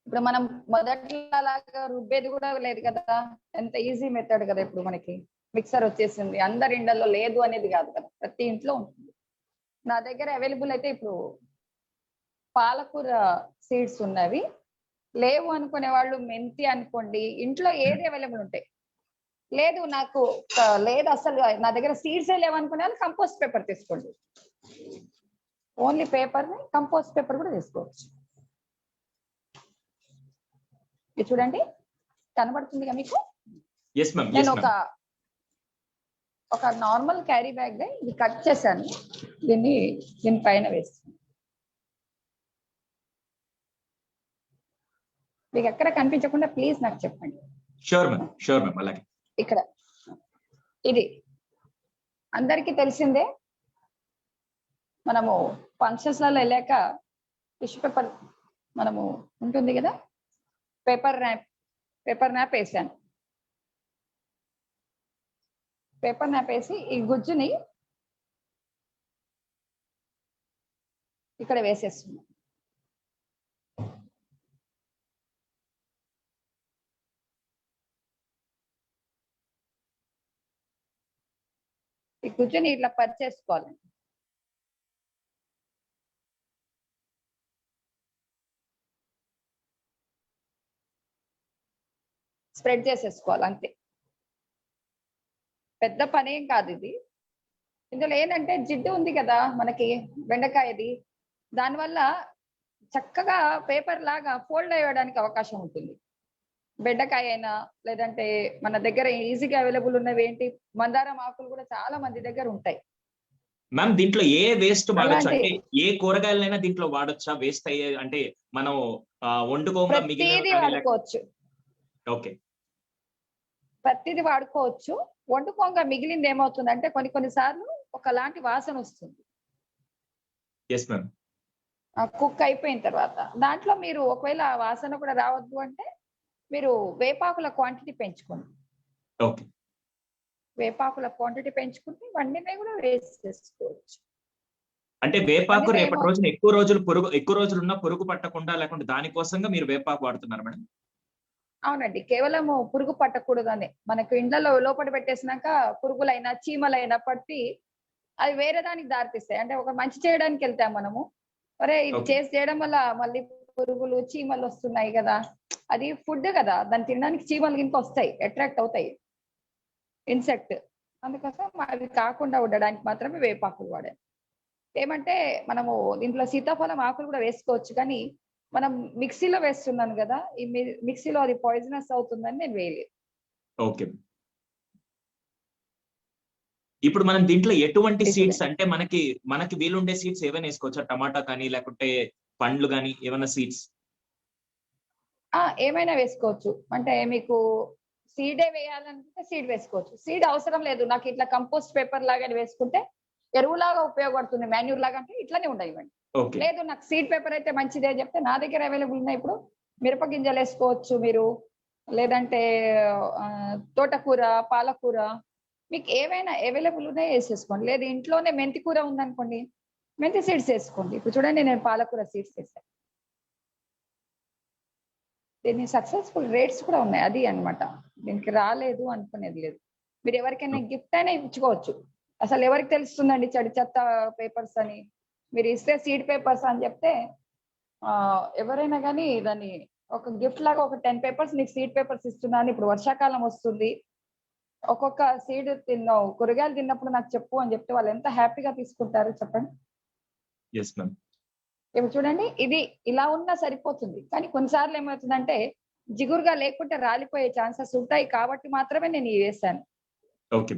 Speaker 3: ఇప్పుడు మనం మొదట్లో లాగా రుబ్బేది కూడా లేదు కదా, ఎంత ఈజీ మెథడ్ కదా. ఇప్పుడు మనకి మిక్సర్ వచ్చేసింది, అందరి ఇండ్లలో లేదు అనేది కాదు కదా, ప్రతి ఇంట్లో ఉంటుంది. నా దగ్గర అవైలబుల్ అయితే ఇప్పుడు పాలకూర సీడ్స్ ఉన్నవి, లేవు అనుకునే వాళ్ళు మెంతి అనుకోండి, ఇంట్లో ఏది అవైలబుల్ ఉంటాయి. లేదు నాకు లేదు అసలు నా దగ్గర సీడ్సే లేవు అనుకునే వాళ్ళు కంపోస్ట్ పేపర్ తీసుకోండి. ఓన్లీ పేపర్ ని కంపోస్ట్ పేపర్ కూడా తీసుకోవచ్చు. ఇది చూడండి కనబడుతుందిగా మీకు. నేను ఒక నార్మల్ క్యారీ బ్యాగ్ ఇది కట్ చేశాను, దీని పైన వేస్తాను. మీకు ఎక్కడ కనిపించకుండా ప్లీజ్ నాకు చెప్పండి.
Speaker 1: షూర్ మ్యామ్ అలాగే.
Speaker 3: ఇక్కడ ఇది అందరికీ తెలిసిందే, మనము ఫంక్షన్స్ లలో వెళ్ళాక టిష్యూ పేపర్ మనము ఉంటుంది కదా, పేపర్ ర్యాప్ వేసాను. పేపర్ ర్యాప్ వేసి ఈ గుజ్జుని ఇక్కడ వేసేస్తున్నాం. ఈ గుజ్జుని ఇట్లా పరిచేసుకోవాలి. స్ప్రెడ్ చేసేసుకోవాలి అంతే, పెద్ద పని ఏం కాదు ఇది. ఇందులో ఏంటంటే జిడ్డు ఉంది కదా మనకి బెండకాయది, దానివల్ల చక్కగా పేపర్ లాగా ఫోల్డ్ అయ్యడానికి అవకాశం ఉంటుంది. బెండకాయ అయినా లేదంటే మన దగ్గర ఈజీగా అవైలబుల్ ఉన్నవి ఏంటి, మందారం ఆకులు కూడా చాలా మంది దగ్గర ఉంటాయి.
Speaker 1: మ్యామ్ దీంట్లో ఏ వేస్ట్ వాడచ్చు అంటే ఏ కూరగాయలైనా దీంట్లో వాడొచ్చా? వేస్ట్ అయ్యే అంటే మనం వండుకోగా
Speaker 3: వాడుకోవచ్చు.
Speaker 1: ఓకే,
Speaker 3: ప్రతిది వాడుకోవచ్చు. వండుకోగా మిగిలింది ఏమవుతుందంటే కొన్నిసార్లు ఒకలాంటి వాసన వస్తుంది.
Speaker 1: Yes ma'am.
Speaker 3: కుక్ అయిపోయిన తర్వాత దాంట్లో మీరు ఒకవేళ ఆ వాసన కూడా రావద్దు అంటే మీరు వేపాకుల క్వాంటిటీ పెంచుకోండి.
Speaker 1: ఓకే,
Speaker 3: వేపాకుల క్వాంటిటీ పెంచుకుంటే వండినే కూడా వేస్ట్ చేసుకోవచ్చు.
Speaker 1: అంటే వేపాకు రేపటి రోజున ఎక్కువ రోజులు ఉన్న పురుగు పట్టకుండా లేకుంటే దానికోసంగా మీరు వేపాకు వాడుతున్నారు మేడం?
Speaker 3: అవునండి, కేవలం పురుగు పట్టకూడదని. మనకు ఇండ్లలో లోపల పెట్టేసినాక పురుగులైనా చీమలైనా పట్టి అది వేరే దానికి దారితీస్తాయి. అంటే ఒక మంచి చేయడానికి వెళ్తాం మనము, అరే ఇది
Speaker 1: Okay.
Speaker 3: చేయడం వల్ల మళ్ళీ పురుగులు చీమలు వస్తున్నాయి కదా, అది ఫుడ్ కదా, దాన్ని తినడానికి చీమలు ఇంకా వస్తాయి, అట్రాక్ట్ అవుతాయి, ఇన్సెక్ట్. అందుకోసం అవి కాకుండా ఉండడానికి మాత్రమే వేపాకులు వాడాను. ఏమంటే మనము దీంట్లో సీతాఫలం ఆకులు కూడా వేసుకోవచ్చు, కానీ మనం మిక్సీలో వేస్తున్నాను కదా, ఈ మిక్సీలో అది పాయిజనస్ అవుతుందని నేను వేయలేదు.
Speaker 1: ఓకే. ఇప్పుడు మనం దీంట్లో ఎటువంటి సీడ్స్, అంటే మనకి వీలుండే సీడ్స్ ఏమైనా వేసుకోవచ్చా? టమాటా కానీ లేకుంటే పండ్లు కానీ ఏమైనా సీడ్స్?
Speaker 3: ఏమైనా వేసుకోవచ్చు. అంటే మీకు సీడే వేయాలనుకుంటే సీడ్ వేసుకోవచ్చు, సీడ్ అవసరం లేదు. నాకు ఇట్లా కంపోస్ట్ పేపర్ లాగా వేసుకుంటే ఎరువులాగా ఉపయోగపడుతుంది, మాన్యూర్ లాగా, అంటే ఇట్లానే ఉండనివ్వండి.
Speaker 1: ఓకే.
Speaker 3: లేదు నాకు సీడ్ పేపర్ అయితే మంచిదే చెప్తే నా దగ్గర అవైలబుల్ ఉన్నాయి. ఇప్పుడు మిరప గింజలు వేసుకోవచ్చు మీరు, లేదంటే తోటకూర, పాలకూర, మీకు ఏవైనా అవైలబుల్ ఉన్నాయి వేసేసుకోండి. లేదు ఇంట్లోనే మెంతి కూర ఉందనుకోండి, మెంతి సీడ్స్ వేసుకోండి. ఇప్పుడు చూడండి నేను పాలకూర సీడ్స్ వేసాను, దీన్ని సక్సెస్ఫుల్ రేట్స్ కూడా ఉన్నాయి. అది అన్నమాట, దీనికి రాలేదు అనుకునేది లేదు. మీరు ఎవరికైనా గిఫ్ట్ అయినా ఇచ్చుకోవచ్చు. అసలు ఎవరికి తెలుస్తుందండి చెడు చెత్త పేపర్స్ అని? మీరు ఇస్తే సీడ్ పేపర్స్ అని చెప్తే ఎవరైనా కానీ దాన్ని ఒక గిఫ్ట్ లాగా ఒక 10 పేపర్స్ నీకు సీడ్ పేపర్స్ ఇస్తున్నాను, ఇప్పుడు వర్షాకాలం వస్తుంది, ఒక్కొక్క సీడ్ తిన్నావు, కూరగాయలు తిన్నప్పుడు నాకు చెప్పు అని చెప్తే వాళ్ళు ఎంత హ్యాపీగా తీసుకుంటారు చెప్పండి.
Speaker 1: yes ma'am.
Speaker 3: ఇప్పుడు చూడండి ఇది ఇలా ఉన్నా సరిపోతుంది, కానీ కొన్నిసార్లు ఏమవుతుందంటే జిగురుగా లేకుంటే రాలిపోయే ఛాన్సెస్ ఉంటాయి, కాబట్టి మాత్రమే నేను ఇవి వేసాను.
Speaker 1: ఓకే.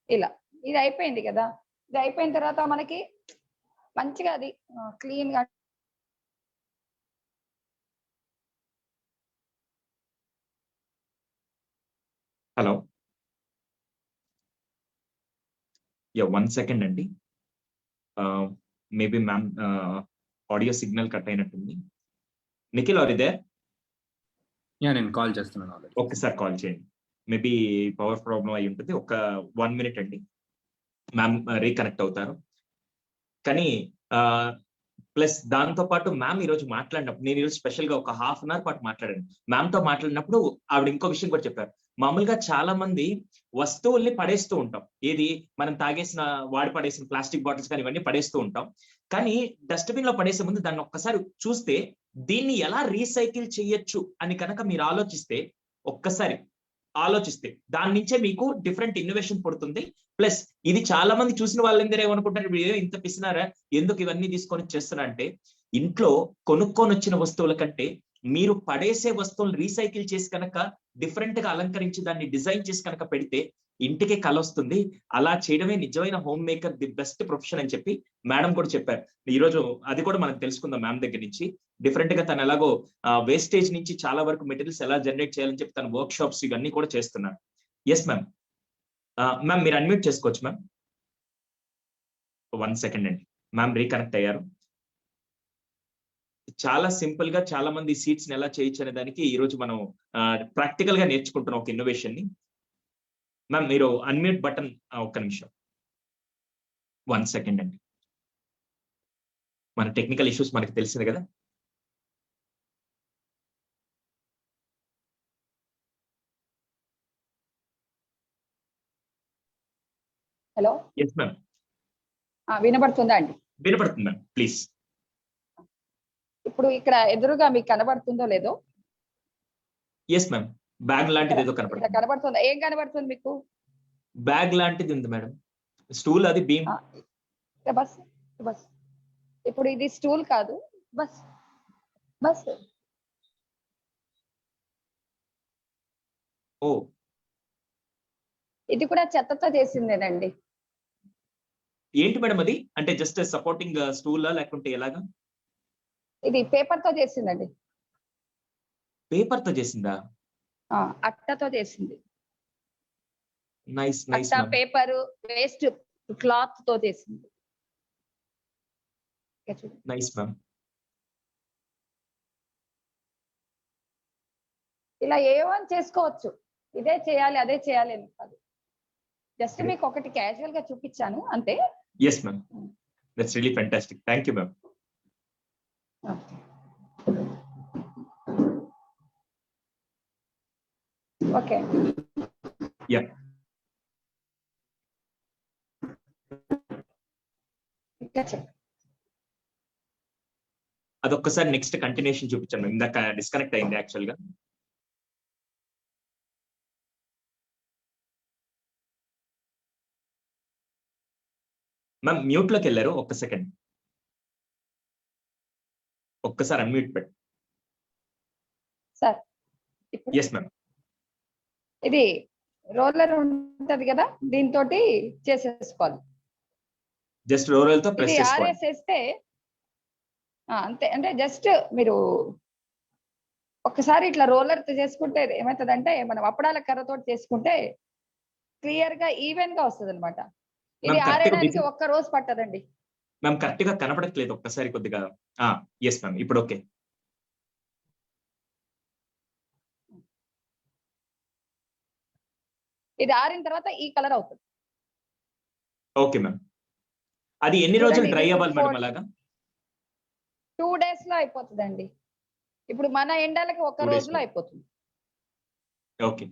Speaker 3: ఇలా ఇది అయిపోయింది కదా, ఇది అయిపోయిన తర్వాత మనకి మంచిగా అది క్లీన్ గా.
Speaker 1: హలో, 1 సెకండ్ అండి. Maybe ma'am audio signal cut అయినట్టుంది. నిఖిల్ ఆర్ ఇదే?
Speaker 2: నేను కాల్ చేస్తున్నాను ఆల్రెడీ.
Speaker 1: ఒక్కసారి కాల్ చేయండి. మేబీ పవర్ ప్రాబ్లం అయి ఉంటుంది. ఒక 1 మినిట్ అండి, మ్యామ్ రీకనెక్ట్ అవుతారు. కానీ ప్లస్ దాంతో పాటు మ్యామ్ ఈరోజు మాట్లాడినప్పుడు, నేను ఈరోజు స్పెషల్ గా ఒక హాఫ్ అన్ అవర్ పాటు మాట్లాడాను. మ్యామ్ తో మాట్లాడినప్పుడు ఆవిడ ఇంకో విషయం కూడా చెప్పారు. మామూలుగా చాలా మంది వస్తువుల్ని పడేస్తూ ఉంటాం, ఏది మనం తాగేసిన వాడి పడేసిన ప్లాస్టిక్ బాటిల్స్ కానీ ఇవన్నీ పడేస్తూ ఉంటాం. కానీ డస్ట్బిన్ లో పడేసే ముందు దాన్ని ఒక్కసారి చూస్తే దీన్ని ఎలా రీసైకిల్ చేయొచ్చు అని కనుక మీరు ఒక్కసారి ఆలోచిస్తే దాని నుంచే మీకు డిఫరెంట్ ఇన్నోవేషన్ పడుతుంది. ప్లస్ ఇది చాలా మంది చూసిన వాళ్ళందరూ ఏమనుకుంటారు, వీడు ఇంత పిసినారా, ఎందుకు ఇవన్నీ తీసుకొని చేస్తున్నా అంటే, ఇంట్లో కొనుక్కొని వచ్చిన వస్తువుల కంటే మీరు పడేసే వస్తువులు రీసైకిల్ చేసి కనుక డిఫరెంట్ గా అలంకరించి దాన్ని డిజైన్ చేసి కనుక పెడితే ఇంటికి కళ వస్తుంది. అలా చేయడమే నిజమైన home maker the best profession అని చెప్పి మేడం కూడా చెప్పారు. ఈ రోజు అది కూడా మనం తెలుసుకుందాం మ్యామ్ దగ్గర నుంచి. డిఫరెంట్ గా తను ఎలాగో వేస్టేజ్ నుంచి చాలా వరకు మెటీరియల్స్ ఎలా జనరేట్ చేయాలని చెప్పి తన వర్క్ షాప్స్ ఇవన్నీ కూడా చేస్తున్నారు. Yes ma'am. మ్యామ్ మీరు అన్మ్యూట్ చేసుకోవచ్చు మ్యామ్. 1 సెకండ్ అండి, మ్యామ్ రీకనెక్ట్ అయ్యారు. చాలా సింపుల్ గా చాలా మంది సీట్స్ ఎలా చేయొచ్చు అనే దానికి ఈ రోజు మనం ప్రాక్టికల్ గా నేర్చుకుంటున్నాం ఒక ఇన్నోవేషన్ ని. మ్యామ్ మీరు అన్మ్యూట్ బటన్ ఒక్క నిమిషం, 1 సెకండ్ అండి. మన టెక్నికల్ ఇష్యూస్ మనకి తెలిసింది కదా.
Speaker 3: Hello,
Speaker 1: yes ma'am.
Speaker 3: వినబడుతుందా అండి?
Speaker 1: వినపడుతుంది మ్యామ్, ప్లీజ్.
Speaker 3: ఇప్పుడు ఇక్కడ ఎదురుగా మీకు కనబడుతుందో లేదో?
Speaker 1: ఎస్ మ్యామ్, బ్యాగ్ లాంటిది ఏదో కనపడుతుంది.
Speaker 3: కనబడుతుందా? ఏం కనబడుతుంది మీకు?
Speaker 1: బ్యాగ్ లాంటిది ఉంది మేడం, స్టూల్, అది బీమ్.
Speaker 3: బస్ బస్ ఇప్పుడు ఇది స్టూల్ కాదు, బస్ బస్.
Speaker 1: ఓ,
Speaker 3: ఇది కూడా చెత్తతో చేసిందేనండి.
Speaker 1: ఏంటి మేడం అది? అంటే జస్ట్ సపోర్టింగ్ స్టూల్ లేకుంటే ఎలాగా?
Speaker 3: ఇది పేపర్ తో చేసిందండి.
Speaker 1: పేపర్ తో చేసిందా?
Speaker 3: అట్టతో చేసింది.
Speaker 1: నైస్ నైస్
Speaker 3: అట్ట,
Speaker 1: మ్యామ్.
Speaker 3: పేపర్, వేస్ట్ క్లాత్ తో చేసింది.
Speaker 1: Nice ma'am.
Speaker 3: ఇలా ఏమని చేసుకోవచ్చు, ఇదే చేయాలి అదే చేయాలి అని కాదు, జస్ట్ మీకు ఒకటి క్యాజువల్ గా చూపించాను అంతే.
Speaker 1: Yes ma'am, that's really fantastic. Thank you ma'am.
Speaker 3: Okay.
Speaker 1: Yeah.
Speaker 3: ఇంకా చెప్పండి.
Speaker 1: అదొక్కసారి నెక్స్ట్ కంటిన్యూషన్ చూపించాను. ఇందాక డిస్కనెక్ట్ అయింది యాక్చువల్ గా. మ్యామ్ మ్యూట్ లోకి వెళ్ళారు, ఒక్క సెకండ్ ఒక్కసారి అన్మ్యూట్ పెట్టి.
Speaker 3: సార్ ఇప్పుడు
Speaker 1: ఎస్ మ్యామ్.
Speaker 3: ఇది రోలర్ ఉంటది కదా, దీంతో చేసేసుకోవాలి.
Speaker 1: జస్ట్ రోలర్ తో ప్రెస్
Speaker 3: ఇది
Speaker 1: చేసుకోవాలి.
Speaker 3: ఆర్ఎస్ వేస్తే అంతే. అంటే జస్ట్ మీరు ఒక్కసారి ఇట్లా రోలర్ తో చేసుకుంటే ఏమవుతుందంటే, మనం అప్పడాల కర్రతో చేసుకుంటే క్లియర్ గా ఈవెన్ గా వస్తుంది అనమాట. ఇది
Speaker 1: మ్యామ్ కరెక్ట్ గా
Speaker 3: ఆరేయడానికి ఒక్క రోజు పట్టదండి.
Speaker 1: మ్యామ్ కరెక్ట్ గా కనపడట్లేదు, ఒక్కసారి కొద్దిగా. ఎస్ మ్యామ్, ఇప్పుడు ఓకే.
Speaker 3: ఇది ఆరిన తర్వాత ఈ కలర్ అవుతుంది.
Speaker 1: Okay ma'am. అది ఎన్ని
Speaker 3: చూడండి,
Speaker 1: రోజులు
Speaker 3: ఇది
Speaker 1: డ్రై
Speaker 3: ఇప్పుడు
Speaker 1: అవ్వాలి మేడం అలాగా?
Speaker 3: 2 days లో అయిపోతుందండి. ఇప్పుడు మన ఎండలకి ఒక్క
Speaker 1: 2 days
Speaker 3: రోజులో
Speaker 1: లో.
Speaker 3: అయిపోతుంది.
Speaker 1: ఓకే.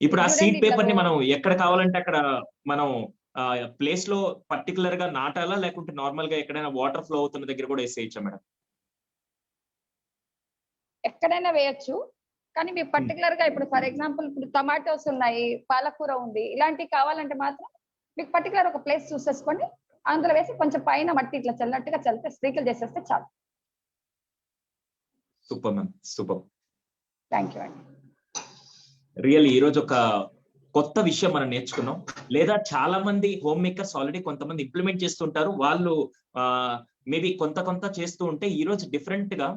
Speaker 1: ఇప్పుడు ఆ
Speaker 3: చూడండి,
Speaker 1: సీడ్
Speaker 3: ఇట్లా
Speaker 1: పేపర్ ని మనం ఎక్కడ కావాలంటే అక్కడ మనం ప్లేస్ లో పర్టికులర్ గా నాటాలా, లేకుంటే నార్మల్ గా ఎక్కడైనా వాటర్ ఫ్లో అవుతున్న దగ్గర కూడా వేసేయచ్చా మేడం?
Speaker 3: ఎక్కడైనా వేయొచ్చు. కానీ మీరు పర్టికులర్ గా ఇప్పుడు ఫర్ ఎగ్జాంపుల్ ఇప్పుడు టమాటోస్ ఉన్నాయి, పాలకూర ఉంది, ఇలాంటివి కావాలంటే మాత్రం మీకు పర్టికులర్ ఒక ప్లేస్ చూసేసుకొని అందులో వేసి కొంచెం పైన మట్టి ఇట్లా చల్లట్టుగా చల్లితే స్ప్రింకిల్ చేసేస్తే చాలు.
Speaker 1: Super ma'am, super.
Speaker 3: Thank you అండి.
Speaker 1: రియల్ ఈ రోజు ఒక కొత్త విషయం మనం నేర్చుకున్నాం. లేదా చాలా మంది హోమ్ మేకర్స్ ఆల్రెడీ కొంతమంది ఇంప్లిమెంట్ చేస్తుంటారు. వాళ్ళు మేబీ కొంత చేస్తూ ఉంటే ఈ రోజు డిఫరెంట్ గా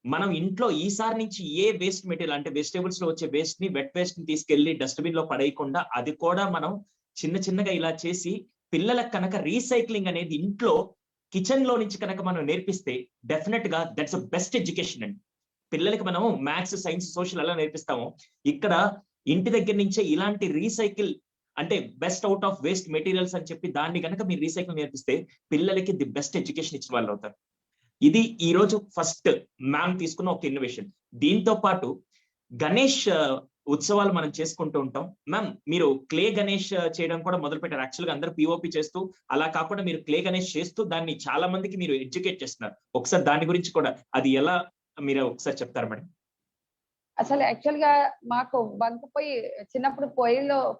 Speaker 1: మనం ఇంట్లో ఈసారి నుంచి ఏ వేస్ట్ మెటీరియల్ అంటే వెజిటేబుల్స్ లో వచ్చే వేస్ట్ ని, వెట్ వేస్ట్ ని తీసుకెళ్లి డస్ట్బిన్ లో పడేయకుండా అది కూడా మనం చిన్నగా ఇలా చేసి పిల్లలకు కనుక రీసైక్లింగ్ అనేది ఇంట్లో కిచెన్ లో నుంచి కనుక మనం నేర్పిస్తే డెఫినెట్ గా దట్స్ బెస్ట్ ఎడ్యుకేషన్ అండి. పిల్లలకి మనం మ్యాథ్స్, సైన్స్, సోషల్ ఎలా నేర్పిస్తామో ఇక్కడ ఇంటి దగ్గర నుంచే ఇలాంటి రీసైకిల్ అంటే best out of waste materials అని చెప్పి దాన్ని కనుక మీరు రీసైకిల్ నేర్పిస్తే పిల్లలకి ది బెస్ట్ ఎడ్యుకేషన్ ఇచ్చిన వాళ్ళు అవుతారు. ఇది ఈ రోజు ఫస్ట్ మ్యామ్ తీసుకున్న ఒక ఇన్నోవేషన్. దీంతో పాటు గణేష్ ఉత్సవాలు మనం చేసుకుంటూ ఉంటాం. మ్యామ్ మీరు క్లే గణేష్ చేయడం కూడా మొదలు పెట్టారు. యాక్చువల్గా అందరూ పిఓపి చేస్తూ అలా కాకుండా మీరు క్లే గణేష్ చేస్తూ దాన్ని చాలా మందికి మీరు ఎడ్యుకేట్ చేస్తున్నారు. ఒకసారి దాని గురించి కూడా అది ఎలా మీరు ఒకసారి చెప్తారు మేడం?
Speaker 3: అసలు యాక్చువల్ గా మాకు బంకు పొయ్యి చిన్నప్పుడు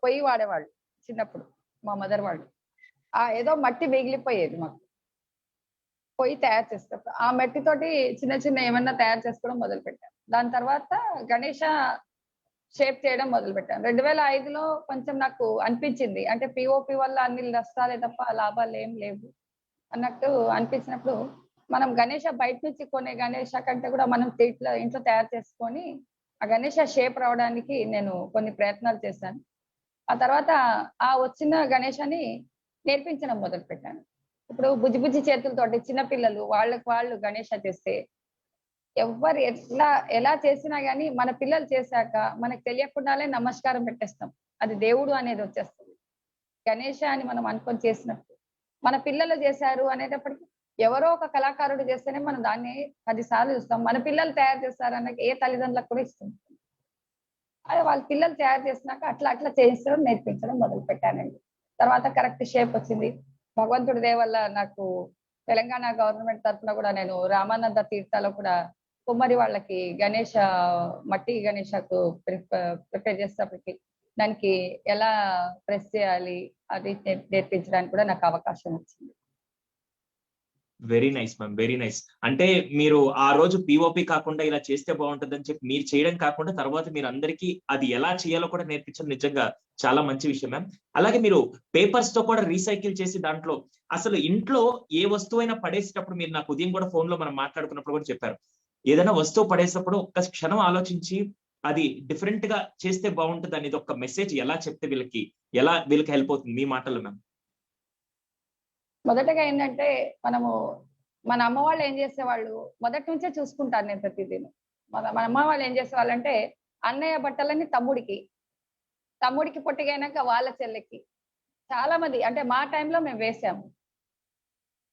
Speaker 3: పొయ్యి వాడేవాళ్ళు. చిన్నప్పుడు మా మదర్ వాళ్ళు ఏదో మట్టి మిగిలిపోయేది మాకు, పొయ్యి తయారు చేస్తారు. ఆ మట్టితోటి చిన్న ఏమన్నా తయారు చేసుకోవడం మొదలు పెట్టాం. దాని తర్వాత గణేష షేప్ చేయడం మొదలు పెట్టాను. 2005లో కొంచెం నాకు అనిపించింది, అంటే పిఓపి వల్ల అన్ని నష్టాలే తప్ప లాభాలు ఏం లేవు అన్నట్టు అనిపించినప్పుడు మనం గణేష బయట నుంచి కొనే గణేష కంటే కూడా మనం ఇంట్లో తయారు చేసుకొని ఆ గణేష షేప్ రావడానికి నేను కొన్ని ప్రయత్నాలు చేశాను. ఆ తర్వాత ఆ వచ్చిన గణేషని నేర్పించడం మొదలు పెట్టాను. ఇప్పుడు బుజ్జి చేతులతోటి చిన్న పిల్లలు వాళ్ళు గణేష చేస్తే ఎవ్వరు ఎలా చేసినా గానీ మన పిల్లలు చేశాక మనకు తెలియకుండానే నమస్కారం పెట్టేస్తాం. అది దేవుడు అనేది వచ్చేస్తుంది. గణేష అని మనం అనుకొని చేసినప్పుడు మన పిల్లలు చేశారు అనేటప్పటికి ఎవరో ఒక కళాకారుడు చేస్తేనే మనం దాన్ని 10 సార్లు చూస్తాం. మన పిల్లలు తయారు చేస్తారు అన్న ఏ తల్లిదండ్రులకు కూడా ఇస్తుంది. అదే వాళ్ళ పిల్లలు తయారు చేసినాక అట్లా చేయించడం నేర్పించడం మొదలు పెట్టానండి. తర్వాత కరెక్ట్ షేప్ వచ్చింది. భగవంతుడి దయ వల్ల నాకు తెలంగాణ గవర్నమెంట్ తరఫున కూడా నేను రామానంద తీర్థాలో కూడా కుమ్మరి వాళ్ళకి మట్టి గణేషకు ప్రిపేర్ చేసేటప్పటికి దానికి ఎలా ప్రెస్ చేయాలి అది నేర్పించడానికి కూడా నాకు అవకాశం వచ్చింది.
Speaker 1: Very nice ma'am, very nice. అంటే మీరు ఆ రోజు పిఓపి కాకుండా ఇలా చేస్తే బాగుంటుందని చెప్పి మీరు చేయడం కాకుండా తర్వాత మీరు అందరికీ అది ఎలా చేయాలో కూడా నేర్పించడం నిజంగా చాలా మంచి విషయం మ్యామ్. అలాగే మీరు పేపర్స్ తో కూడా రీసైకిల్ చేసి దాంట్లో అసలు ఇంట్లో ఏ వస్తువైనా పడేసేటప్పుడు మీరు నాకు ఉదయం కూడా ఫోన్ లో మనం మాట్లాడుకున్నప్పుడు కూడా చెప్పారు, ఏదైనా వస్తువు పడేసినప్పుడు ఒక్క క్షణం ఆలోచించి అది డిఫరెంట్ గా చేస్తే బాగుంటుంది అనేది ఒక మెసేజ్ ఎలా చెప్తే వీళ్ళకి హెల్ప్ అవుతుంది మీ మాటల్లో మ్యామ్?
Speaker 3: మొదటగా ఏంటంటే మన అమ్మ వాళ్ళు ఏం చేసేవాళ్ళు మొదటి నుంచే చూసుకుంటాను నేను ప్రతిదీని. మన అమ్మ వాళ్ళు ఏం చేసేవాళ్ళంటే అన్నయ్య బట్టలన్నీ తమ్ముడికి పొట్టిగైనాక వాళ్ళ చెల్లెకి చాలా మంది అంటే మా టైంలో మేము వేసాము.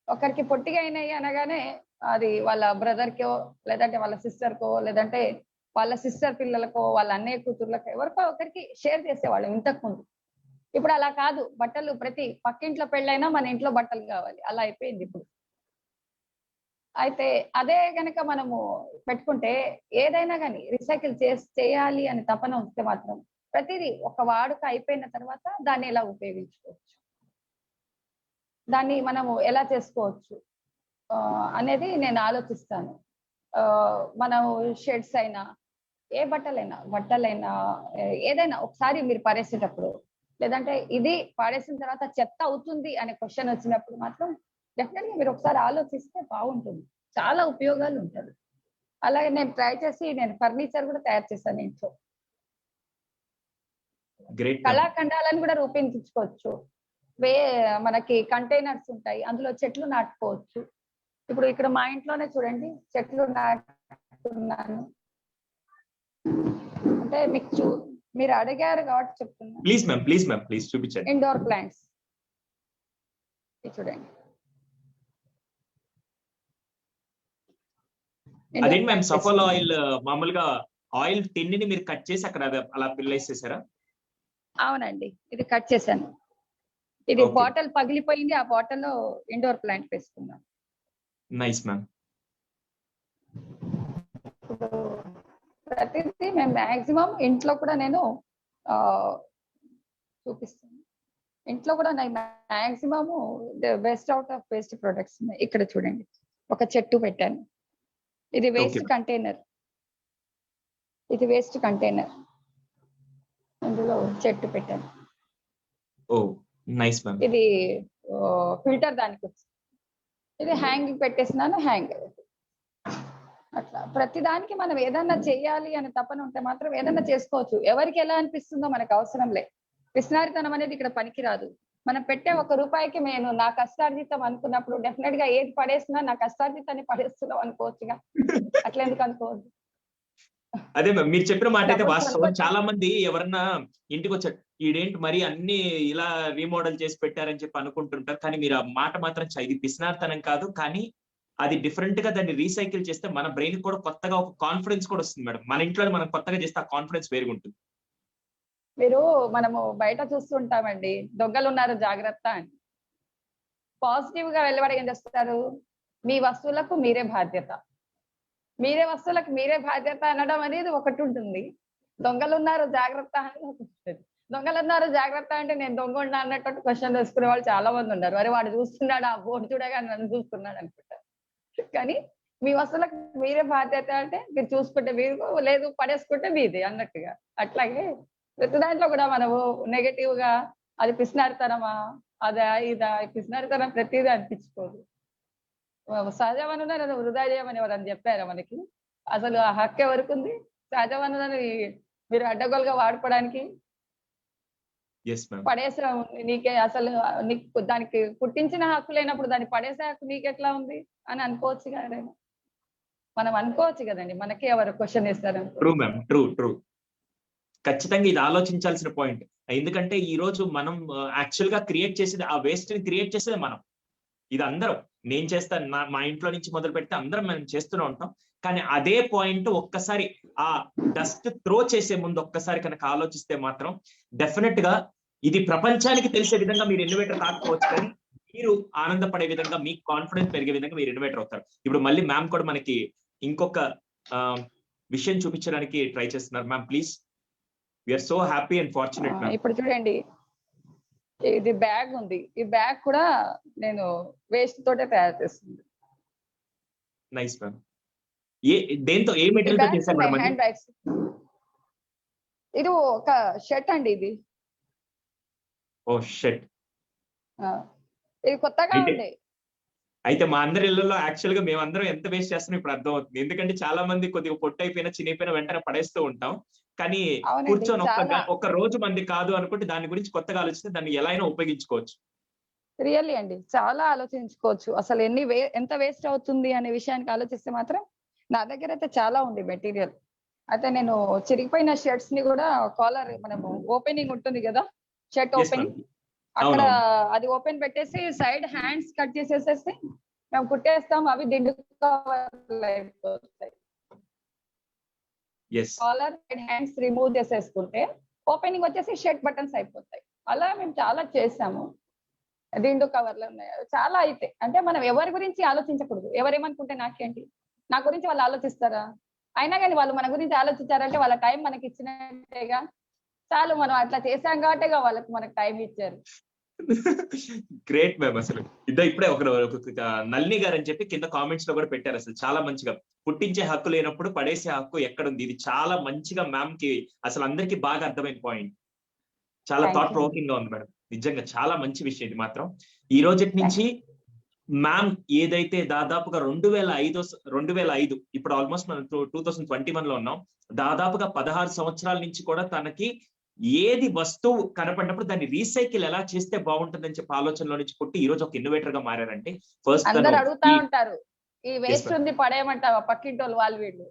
Speaker 3: ఒకరికి పొట్టిగా అయినాయి అనగానే అది వాళ్ళ బ్రదర్కో లేదంటే వాళ్ళ సిస్టర్కో లేదంటే వాళ్ళ సిస్టర్ పిల్లలకో వాళ్ళ అన్నయ్య కూతుర్లకో ఎవరికో ఒకరికి షేర్ చేసేవాళ్ళం ఇంతకు ముందు. ఇప్పుడు అలా కాదు, బట్టలు ప్రతి పక్కింట్లో పెళ్ళైనా మన ఇంట్లో బట్టలు కావాలి, అలా అయిపోయింది ఇప్పుడు. అయితే అదే గనక మనము పెట్టుకుంటే ఏదైనా కానీ రీసైకిల్ చేయాలి అని తపన వస్తే మాత్రం ప్రతిదీ ఒక వాడుక అయిపోయిన తర్వాత దాన్ని ఎలా ఉపయోగించుకోవచ్చు, దాన్ని మనము ఎలా చేసుకోవచ్చు అనేది నేను ఆలోచిస్తాను. మనం షర్ట్స్ అయినా ఏ బట్టలైనా ఏదైనా ఒకసారి మీరు పడేసేటప్పుడు, లేదంటే ఇది పడేసిన తర్వాత చెత్త అవుతుంది అనే క్వశ్చన్ వచ్చినప్పుడు మాత్రం డెఫినెట్ గా మీరు ఒకసారి ఆలోచిస్తే బాగుంటుంది, చాలా ఉపయోగాలు ఉంటుంది. అలాగే నేను ట్రై చేసి నేను ఫర్నిచర్ కూడా తయారు చేశాను ఇంట్లో.
Speaker 1: గ్రేట్.
Speaker 3: కళాఖండాలను కూడా రూపొందించుకోవచ్చు. మనకి కంటైనర్స్ ఉంటాయి, అందులో చెట్లు నాటుకోవచ్చు. ఇప్పుడు ఇక్కడ మా ఇంట్లోనే చూడండి చెట్లు నాటుకున్నాను. అంటే మీరు అడిగారు కాబట్టి చెప్తున్నా.
Speaker 1: ప్లీజ్ మ్యామ్ ప్లీజ్ చూపించండి.
Speaker 3: ఇండోర్ ప్లాంట్స్ చూడండి.
Speaker 1: అదేంటి మ్యామ్, సఫల్ ఆయిల్ మామూలుగా ఆయిల్ టిన్ని మీరు కట్ చేసి అక్కడ అలా పిల్లేసేసారా?
Speaker 3: అవునండి, ఇది కట్ చేశాను. ఇది బాటిల్ పగిలిపోయింది, ఆ బాటిల్లో ఇండోర్ ప్లాంట్ వేసుకున్నాం.
Speaker 1: Nice ma'am.
Speaker 3: ప్రతిదీ మేము మాక్సిమం ఇంట్లో కూడా నేను చూపిస్తాను. ఇంట్లో కూడా నేను maximum best out of waste products ఉన్నాయి. ఇక్కడ చూడండి ఒక చెట్టు పెట్టాను, ఇది వేస్ట్ కంటైనర్, ఇది వేస్ట్ కంటైనర్, అందులో చెట్టు పెట్టాను.
Speaker 1: ఓ నైస్ మ్యామ్.
Speaker 3: ఇది ఫిల్టర్ దానికి వచ్చింది, ఇది హ్యాంగింగ్ పెట్టేసినాను, హ్యాంగ్. అట్లా ప్రతి దానికి మనం ఏదన్నా చెయ్యాలి అని తపన ఉంటే మాత్రం ఏదన్నా చేసుకోవచ్చు. ఎవరికి ఎలా అనిపిస్తుందో మనకు అవసరం లే. పిసినారితనం అనేది ఇక్కడ పనికిరాదు. మనం పెట్టే ₹1 నేను నా కష్టార్జితం అనుకున్నప్పుడు డెఫినెట్ గా ఏది పడేసినా నా కష్టార్జితాన్ని పడేస్తున్నాం అనుకోవచ్చుగా, అట్లా ఎందుకు అనుకోవద్దు.
Speaker 1: అదే మ్యామ్, మీరు చెప్పిన మాట అయితే వాస్తవం. చాలా మంది ఎవరన్నా ఇంటికి వచ్చారు, ఈడేంటి మరి అన్ని ఇలా రీమోడల్ చేసి పెట్టారని చెప్పి అనుకుంటుంటారు. కానీ మీరు ఆ మాట మాత్రం ఇది పిసినార్తనం కాదు, కానీ అది డిఫరెంట్ గా దాన్ని రీసైకిల్ చేస్తే మన బ్రెయిన్ కూడా కొత్తగా ఒక కాన్ఫిడెన్స్ కూడా వస్తుంది మేడం. మన ఇంట్లో మనం కొత్తగా చేస్తే ఆ కాన్ఫిడెన్స్ వేరుగుంటుంది.
Speaker 3: మనము బయట చూస్తుంటామండి, దొంగలు ఉన్నారు జాగ్రత్త అని. పాజిటివ్ గా వెళ్ళబడి ఏం చేస్తారు, మీ వస్తువులకు మీరే బాధ్యత, వస్తువులకు మీరే బాధ్యత అనడం అనేది ఒకటి ఉంటుంది. దొంగలు ఉన్నారు జాగ్రత్త అని ఒకటి ఉంటుంది. దొంగలు ఉన్నారు జాగ్రత్త అంటే నేను దొంగ ఉన్నా అన్నట్టు క్వశ్చన్ వేసుకునే వాళ్ళు చాలా మంది ఉన్నారు. అరే వాడు చూస్తున్నాడు, ఆ బోర్డు చూడగానే నన్ను చూస్తున్నాడు అనుకుంటారు. కానీ మీ వస్తువులకు మీరే బాధ్యత అంటే మీరు చూసుకుంటే మీరు, లేదు పడేసుకుంటే మీది అన్నట్టుగా. అట్లాగే ప్రతి దాంట్లో కూడా మనము నెగటివ్ గా అది పిసినారితనమా అదా ఇదా, పిసినారితనం ప్రతిదీ అనిపించుకోదు. సహజ వనరులను వృధా చేయమని ఎవరని చెప్పారా మనకి? అసలు ఆ హక్కు ఎవరికి ఉంది? సహజ వనరులను మీరు అడ్డగోలుగా వాడుకోవడానికి పడేసే నీకే అసలు నీకు దానికి పుట్టించిన హక్కు లేనప్పుడు దాన్ని పడేసే హక్కు నీకెట్లా ఉంది అని అనుకోవచ్చు కదా. మనం అనుకోవచ్చు కదండి, మనకే ఎవరు క్వశ్చన్ ఇస్తారు.
Speaker 1: True ma'am, true. ఖచ్చితంగా ఇది ఆలోచించాల్సిన పాయింట్. ఎందుకంటే ఈ రోజు మనం యాక్చువల్ గా క్రియేట్ చేసేది, ఆ వేస్ట్ ని క్రియేట్ చేసేది మనం. ఇది అందరం, నేను చేస్తాను, మా ఇంట్లో నుంచి మొదలు పెడితే అందరం మనం చేస్తూనే ఉంటాం. కానీ అదే పాయింట్ ఒక్కసారి ఆ డస్ట్ త్రో చేసే ముందు ఒక్కసారి కనుక ఆలోచిస్తే మాత్రం డెఫినెట్ గా ఇది ప్రపంచానికి తెలిసే విధంగా మీరు ఇన్నోవేటర్ కాకపోవచ్చు, కానీ మీరు ఆనందపడే విధంగా, మీకు కాన్ఫిడెన్స్ పెరిగే విధంగా మీరు ఇన్నోవేటర్ అవుతారు. ఇప్పుడు మళ్ళీ మ్యామ్ కూడా మనకి ఇంకొక విషయం చూపించడానికి ట్రై చేస్తున్నారు. Ma'am please, we are so happy and fortunate ma'am.
Speaker 3: ఇప్పుడు చూడండి, ఇది బ్యాగ్ ఉంది, ఈ బ్యాగ్ కూడా నేను వేస్ట్ తోటే తయారు చేస్తుంది.
Speaker 1: Nice ma'am. దేంతో, ఏ మెటీరియల్ తో చేశారు మేడం?
Speaker 3: Hand bags. ఇది ఒక షర్ట్ అండి, ఇది.
Speaker 1: ఓ షర్ట్.
Speaker 3: ఇది కొత్తగా ఉంది.
Speaker 1: అయితే మా అందరి ఇళ్లలో యాక్చువల్ గా మేమందరం ఎంత వేస్ట్ చేస్తున్నాం ఇప్పుడు అర్థం అవుతుంది. ఎందుకంటే చాలా మంది కొద్దిగా పొట్టు అయిపోయినా చినిగిపోయినా వెంటనే పడేస్తూ ఉంటాం. కానీ కూర్చొని ఒక్క రోజు మంది కాదు అనుకుంటే దాని గురించి కొత్తగా ఆలోచిస్తే దాన్ని ఎలా అయినా ఉపయోగించుకోవచ్చు.
Speaker 3: రియల్లీ అండి, చాలా ఆలోచించుకోవచ్చు. అసలు ఎంత వేస్ట్ అవుతుంది అనే విషయానికి ఆలోచిస్తే మాత్రం నా దగ్గర అయితే చాలా ఉంది మెటీరియల్. అయితే నేను చిరిగిపోయిన షర్ట్స్ ని కూడా కాలర్, మనము ఓపెనింగ్ ఉంటుంది కదా, షర్ట్ ఓపెనింగ్, అక్కడ అది ఓపెన్ పెట్టేసి సైడ్ హ్యాండ్స్ కట్ చేసేసేసి మేము కుట్టేస్తాం. అవి దిండు అయిపోతాయి. కాలర్ సైడ్ హ్యాండ్స్ రిమూవ్ చేసేసుకుంటే ఓపెనింగ్ వచ్చేసి షర్ట్ బటన్స్ అయిపోతాయి. అలా మేము చాలా చేసాము. 2 కవర్లు ఉన్నాయి. చాలా అయితే అంటే మనం ఎవరి గురించి ఆలోచించకూడదు. ఎవరేమనుకుంటే నాకేంటి? నా గురించి వాళ్ళు ఆలోచిస్తారా? అయినా గాని వాళ్ళు మన గురించి ఆలోచించారంటే వాళ్ళ టైం మనకి ఇచ్చినట్టేగా. చాలు మనం అట్లా చేసాం కాబట్టేగా మనకు టైం ఇచ్చారు.
Speaker 1: Great ma'am. అసలు ఇప్పుడే నళిని గారు అని చెప్పి కింద కామెంట్స్ లో కూడా పెట్టారు. అసలు చాలా మంచిగా పుట్టించే హక్కు లేనప్పుడు పడేసే హక్కు ఎక్కడుంది. ఇది చాలా మంచిగా మ్యామ్ కి అసలు అందరికీ బాగా అర్థమైన పాయింట్. చాలా
Speaker 3: Thank
Speaker 1: థాట్
Speaker 3: you.
Speaker 1: ప్రొవోకింగ్ గా ఉంది మేడం. నిజంగా చాలా మంచి విషయం ఇది మాత్రం. ఈ రోజు నుంచి మ్యామ్ ఏదైతే దాదాపుగా 2005 ఇప్పుడు ఆల్మోస్ట్ మనం 2021 లో ఉన్నాం. దాదాపుగా 16 సంవత్సరాల నుంచి కూడా తనకి ఏది వస్తువు కనపడినప్పుడు దాన్ని రీసైకిల్ ఎలా చేస్తే బాగుంటుందని చెప్పి ఆలోచనలో నుంచి పుట్టి ఈ రోజు ఒక ఇన్నోవేటర్ గా మారారంటే ఫస్ట్
Speaker 3: అందరు అడుగుతా ఉంటారు, ఈ వేస్ట్ ఉంది పడేయమంటావా పక్కింటోళ్ళు వాళ్ళు వీళ్ళు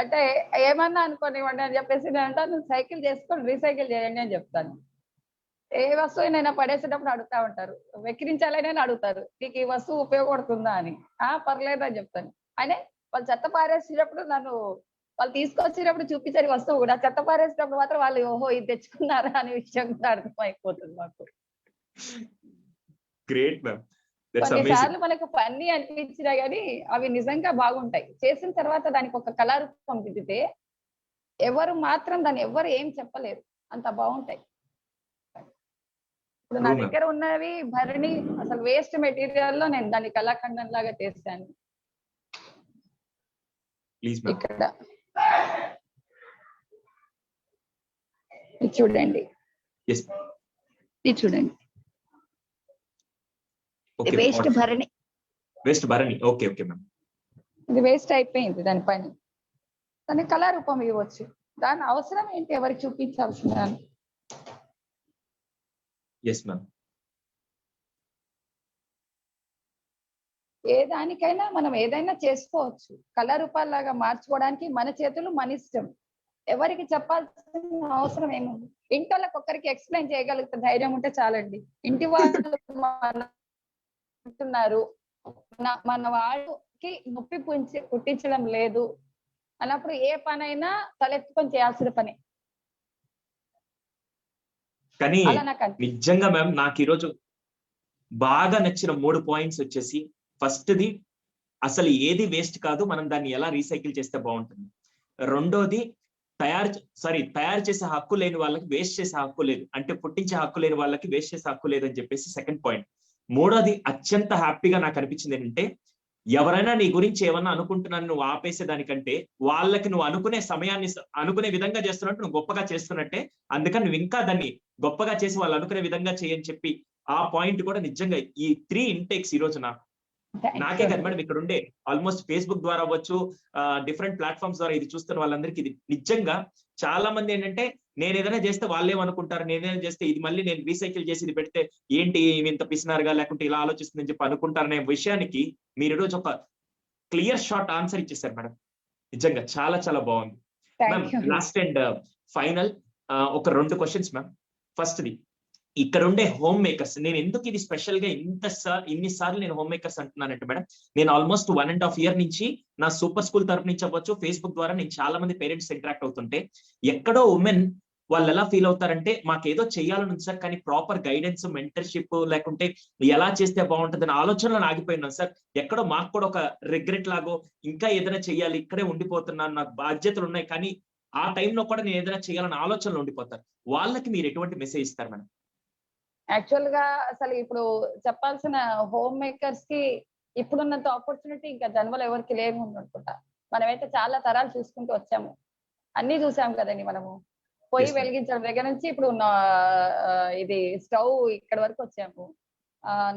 Speaker 3: అంటే ఏమన్నా అనుకోనివ్వండి అని చెప్పేసి నేను అంటాను, సైకిల్ చేసుకొని రీసైకిల్ చేయండి అని చెప్తాను. ఏ వస్తువునైనా పడేసేటప్పుడు అడుగుతా ఉంటారు, వెక్కిరించాలని అడుగుతారు, నీకు ఈ వస్తువు ఉపయోగపడుతుందా అని. పర్లేదు అని చెప్తాను. అయినా వాళ్ళు చెత్త పారేసేటప్పుడు వాళ్ళు తీసుకొచ్చినప్పుడు చూపించని వస్తువు కూడా చెత్త పారేసేటప్పుడు మాత్రం వాళ్ళు ఓహో ఇది తెచ్చుకున్నారా అనే విషయం కూడా అర్థమైపోతుంది మాకు.
Speaker 1: Great ma'am. దట్స్
Speaker 3: కొన్నిసార్లు
Speaker 1: అమేజింగ్.
Speaker 3: మనకు ఫన్నీ అనిపించినా గానీ అవి నిజంగా బాగుంటాయి. చేసిన తర్వాత దానికి ఒక కళారూపం దిద్దితే ఎవరు మాత్రం దాన్ని ఎవరు ఏం చెప్పలేరు, అంత బాగుంటాయి. ఇప్పుడు నా
Speaker 1: True, ma'am.
Speaker 3: దగ్గర ఉన్నవి భరణి అసలు వేస్ట్ మెటీరియల్ లో నేను దాన్ని కళాఖండం లాగా చేశాను.
Speaker 1: Please ma'am.
Speaker 3: ఇక్కడ ఇది చూడండి,
Speaker 1: ఎస్.
Speaker 3: ఇది చూడండి,
Speaker 1: okay.
Speaker 3: Waste Bharani.
Speaker 1: Waste Bharani. Okay okay ma'am.
Speaker 3: ఇది వేస్ట్ అయిపోయింది, దానిపైన దాని కళారూపం ఇవ్వచ్చు. దాని అవసరం ఏంటి ఎవరికి చూపించాల్సిన.
Speaker 1: Yes ma'am.
Speaker 3: ఏ దానికైనా మనం ఏదైనా చేసుకోవచ్చు, కళారూపాల్లాగా మార్చుకోవడానికి మన చేతులు మన ఇష్టం. ఎవరికి చెప్పాల్సిన అవసరం ఏముంది. ఇంటి వాళ్ళకి ఒక్కరికి ఎక్స్ప్లెయిన్ చేయగలిగితే ధైర్యం ఉంటే చాలండి. ఇంటి వాళ్ళు అంటున్నారు మన వాళ్ళకి నొప్పి పుట్టించడం లేదు అన్నప్పుడు ఏ పనైనా తలెత్తుకొని చేయాల్సిన పని.
Speaker 1: కానీ
Speaker 3: అలా నాకు అనిపిస్తుంది.
Speaker 1: నిజంగా మ్యామ్ నాకు ఈరోజు బాగా నచ్చిన 3 పాయింట్స్ వచ్చేసి, ఫస్ట్ది అసలు ఏది వేస్ట్ కాదు, మనం దాన్ని ఎలా రీసైకిల్ చేస్తే బాగుంటుంది. రెండోది తయారు చేసే హక్కు లేని వాళ్ళకి వేస్ట్ చేసే హక్కు లేదు, అంటే పుట్టించే హక్కు లేని వాళ్ళకి వేస్ట్ చేసే హక్కు లేదు అని చెప్పేసి సెకండ్ పాయింట్. మూడోది అత్యంత హ్యాపీగా నాకు అనిపించింది ఏంటంటే, ఎవరైనా నీ గురించి ఏమన్నా అనుకుంటున్నాను నువ్వు ఆపేసే దానికంటే వాళ్ళకి నువ్వు అనుకునే సమయాన్ని అనుకునే విధంగా చేస్తున్నట్టు నువ్వు గొప్పగా చేస్తున్నట్టే, అందుకని నువ్వు ఇంకా దాన్ని గొప్పగా చేసి వాళ్ళు అనుకునే విధంగా చేయని చెప్పి ఆ పాయింట్ కూడా నిజంగా ఈ 3 ఇంటేక్స్ ఈ రోజు నాకే కదా మేడం ఇక్కడ ఉండే ఆల్మోస్ట్ ఫేస్బుక్ ద్వారా అవ్వచ్చు, డిఫరెంట్ ప్లాట్ఫామ్స్ ద్వారా ఇది చూస్తున్న వాళ్ళందరికీ ఇది నిజంగా చాలా మంది ఏంటంటే, నేను ఏదైనా చేస్తే వాళ్ళేమనుకుంటారు, నేనేదైనా చేస్తే ఇది మళ్ళీ నేను రీసైకిల్ చేసి ఇది పెడితే ఏంటి ఇంత పిసినారుగా లేకుంటే ఇలా ఆలోచిస్తుందని చెప్పి అనుకుంటారనే విషయానికి మీరు ఈ రోజు ఒక క్లియర్ షార్ట్ ఆన్సర్ ఇచ్చేసారు మేడం. నిజంగా చాలా చాలా బాగుంది మ్యామ్. లాస్ట్ అండ్ ఫైనల్ ఒక 2 క్వశ్చన్స్ మ్యామ్. ఫస్ట్ది, ఇక్కడ ఉండే హోమ్ మేకర్స్, నేను ఎందుకు ఇది స్పెషల్ గా ఇన్నిసార్లు నేను హోమ్ మేకర్స్ అంటున్నానంటే మేడం, నేను ఆల్మోస్ట్ 1.5 year నుంచి నా సూపర్ స్కూల్ తరపు నుంచి అవ్వచ్చు, ఫేస్బుక్ ద్వారా నేను చాలా మంది పేరెంట్స్ ఇంటరాక్ట్ అవుతుంటే, ఎక్కడో ఉమెన్ వాళ్ళు ఎలా ఫీల్ అవుతారంటే, మాకేదో చెయ్యాలని ఉంది సార్ కానీ ప్రాపర్ గైడెన్స్ మెంటర్షిప్ లేకుంటే ఎలా చేస్తే బాగుంటుందని ఆలోచనలో ఆగిపోయినాం సార్. ఎక్కడో మాకు కూడా ఒక రిగ్రెట్ లాగో ఇంకా ఏదైనా చెయ్యాలి, ఇక్కడే ఉండిపోతున్నాను, నాకు బాధ్యతలు ఉన్నాయి కానీ ఆ టైంలో కూడా నేను ఏదైనా చేయాలని ఆలోచనలో ఉండిపోతారు. వాళ్ళకి మీరు ఎటువంటి మెసేజ్ ఇస్తారు మేడం?
Speaker 3: యాక్చువల్ గా అసలు ఇప్పుడు చెప్పాల్సిన హోమ్ మేకర్స్ కి ఇప్పుడున్నంత ఆపర్చునిటీ ఇంకా జన్మలో ఎవరికి లేము అనుకుంటా. మనమైతే చాలా తరాలు చూసుకుంటూ వచ్చాము, అన్ని చూసాం కదండి. మనము పొయ్యి వెలిగించడం దగ్గర నుంచి ఇప్పుడు ఇది స్టవ్ ఇక్కడ వరకు వచ్చాము.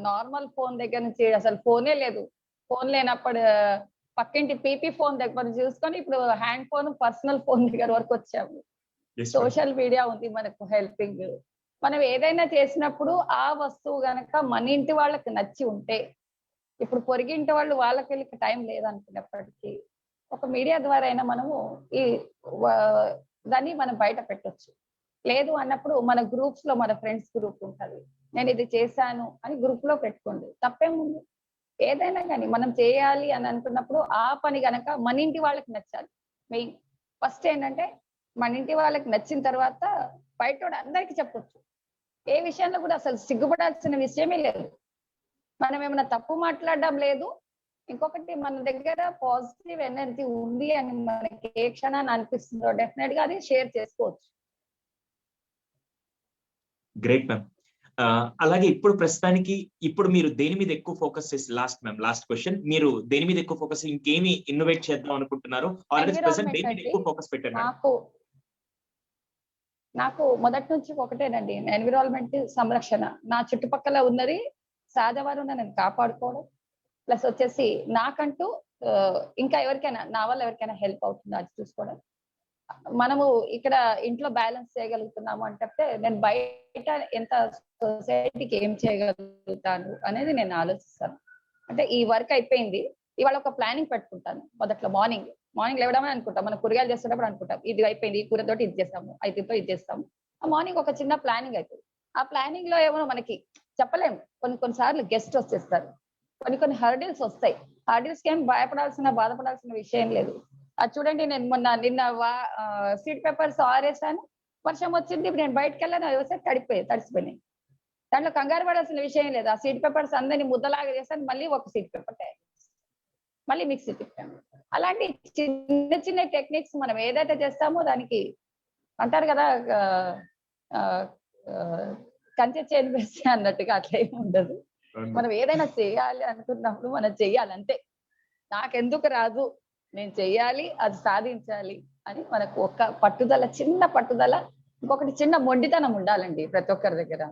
Speaker 3: నార్మల్ ఫోన్ దగ్గర నుంచి అసలు ఫోనే లేదు, ఫోన్ లేనప్పుడు పక్కింటి పీపీ ఫోన్ దగ్గర చూసుకొని ఇప్పుడు హ్యాండ్ ఫోన్ పర్సనల్ ఫోన్ దగ్గర వరకు వచ్చాము. సోషల్ మీడియా ఉంది మనకు హెల్పింగ్. మనం ఏదైనా చేసినప్పుడు ఆ వస్తువు గనక మన ఇంటి వాళ్ళకి నచ్చి ఉంటే, ఇప్పుడు పొరిగింటి వాళ్ళకి టైం లేదనుకున్నప్పటికీ ఒక మీడియా ద్వారా అయినా మనము ఈ దాన్ని మనం బయట పెట్టొచ్చు. లేదు అన్నప్పుడు మన గ్రూప్స్ లో, మన ఫ్రెండ్స్ గ్రూప్ ఉంటుంది, నేను ఇది చేశాను అని గ్రూప్ లో పెట్టుకోండి, తప్పేముంది. ఏదైనా కానీ మనం చేయాలి అని అనుకున్నప్పుడు ఆ పని గనక మన ఇంటి వాళ్ళకి నచ్చాలి. మెయిన్ ఫస్ట్ ఏంటంటే మన ఇంటి వాళ్ళకి నచ్చిన తర్వాత బయట అందరికి చెప్పొచ్చు, ఏ విషయంలో కూడా అసలు సిగ్గుపడాల్సిన విషయమే లేదు. మనం ఏమైనా తప్పు మాట్లాడడం లేదు. ఇంకొకటి మన దగ్గర పాజిటివ్ ఎనర్జీ ఉంది అని మనకి ఏ క్షణాన్ని అనిపిస్తుందో డెఫినెట్ గా అది షేర్ చేసుకోవచ్చు.
Speaker 1: Great ma'am. అలాగే ఇప్పుడు ప్రస్తుతానికి ఇప్పుడు మీరు దేని మీద ఎక్కువ ఫోకస్ చేసి లాస్ట్ క్వశ్చన్, మీరు దేని మీద ఎక్కువ ఫోకస్, ఇంకేమి ఇన్నోవేట్ చేద్దాం అనుకుంటున్నారు? ఆల్రెడీ ప్రెసెంట్ దేని మీద ఎక్కువ ఫోకస్ పెట్టారు?
Speaker 3: నాకు మొదటి నుంచి ఒకటేనండి, ఎన్విరాన్మెంట్ సంరక్షణ. నా చుట్టుపక్కల ఉన్నది సహజవనం నేను కాపాడుకోవడం, ప్లస్ వచ్చేసి నాకంటూ ఇంకా ఎవరికైనా నా వల్ల ఎవరికైనా హెల్ప్ అవుతుందో అది చూసుకోవడం. మనము ఇక్కడ ఇంట్లో బ్యాలెన్స్ చేయగలుగుతున్నాము అంటే నేను బయట ఎంత సొసైటీకి ఏం చేయగలుగుతాను అనేది నేను ఆలోచిస్తాను. అంటే ఈ వర్క్ అయిపోయింది, ఇవాళ ఒక ప్లానింగ్ పెట్టుకుంటాను. మొదట్లో మార్నింగ్ లేవడమే అనుకుంటాం, మనం కూరగాయలు చేస్తున్నప్పుడు అనుకుంటాం ఇది అయిపోయింది, ఈ కూరతోటి ఇది చేస్తాము, ఐదుతో ఇది చేస్తాము. ఆ మార్నింగ్ ఒక చిన్న ప్లానింగ్ అవుతుంది. ఆ ప్లానింగ్ లో ఏమో మనకి చెప్పలేము, కొన్నిసార్లు గెస్ట్ వచ్చేస్తారు, కొన్ని హర్డిల్స్ వస్తాయి. హర్డిల్స్ కి ఏం బాధపడాల్సిన విషయం లేదు. అది చూడండి, నేను నిన్న సీడ్ పేపర్స్ ఆరేసాను, వర్షం వచ్చింది, నేను బయటకు వెళ్ళాను, తడిసిపోయినాయి. దాంట్లో కంగారు పడాల్సిన విషయం లేదు. ఆ సీడ్ పేపర్స్ అందరినీ ముద్దలాగా చేస్తాను, మళ్ళీ ఒక సీడ్ పేపర్ తయారు, మళ్ళీ మిక్సీ తిప్పాను. అలాంటి చిన్న టెక్నిక్స్ మనం ఏదైతే చేస్తామో దానికి అంటారు కదా, కంచె చేను వేసి అన్నట్టుగా అట్లా ఏమి ఉండదు. మనం ఏదైనా చేయాలి అనుకున్నప్పుడు మనం చెయ్యాలి అంతే. నాకెందుకు రాదు, నేను చెయ్యాలి, అది సాధించాలి అని మనకు ఒక పట్టుదల, చిన్న పట్టుదల, ఇంకొకటి చిన్న మొండితనం ఉండాలండి ప్రతి ఒక్కరి దగ్గర.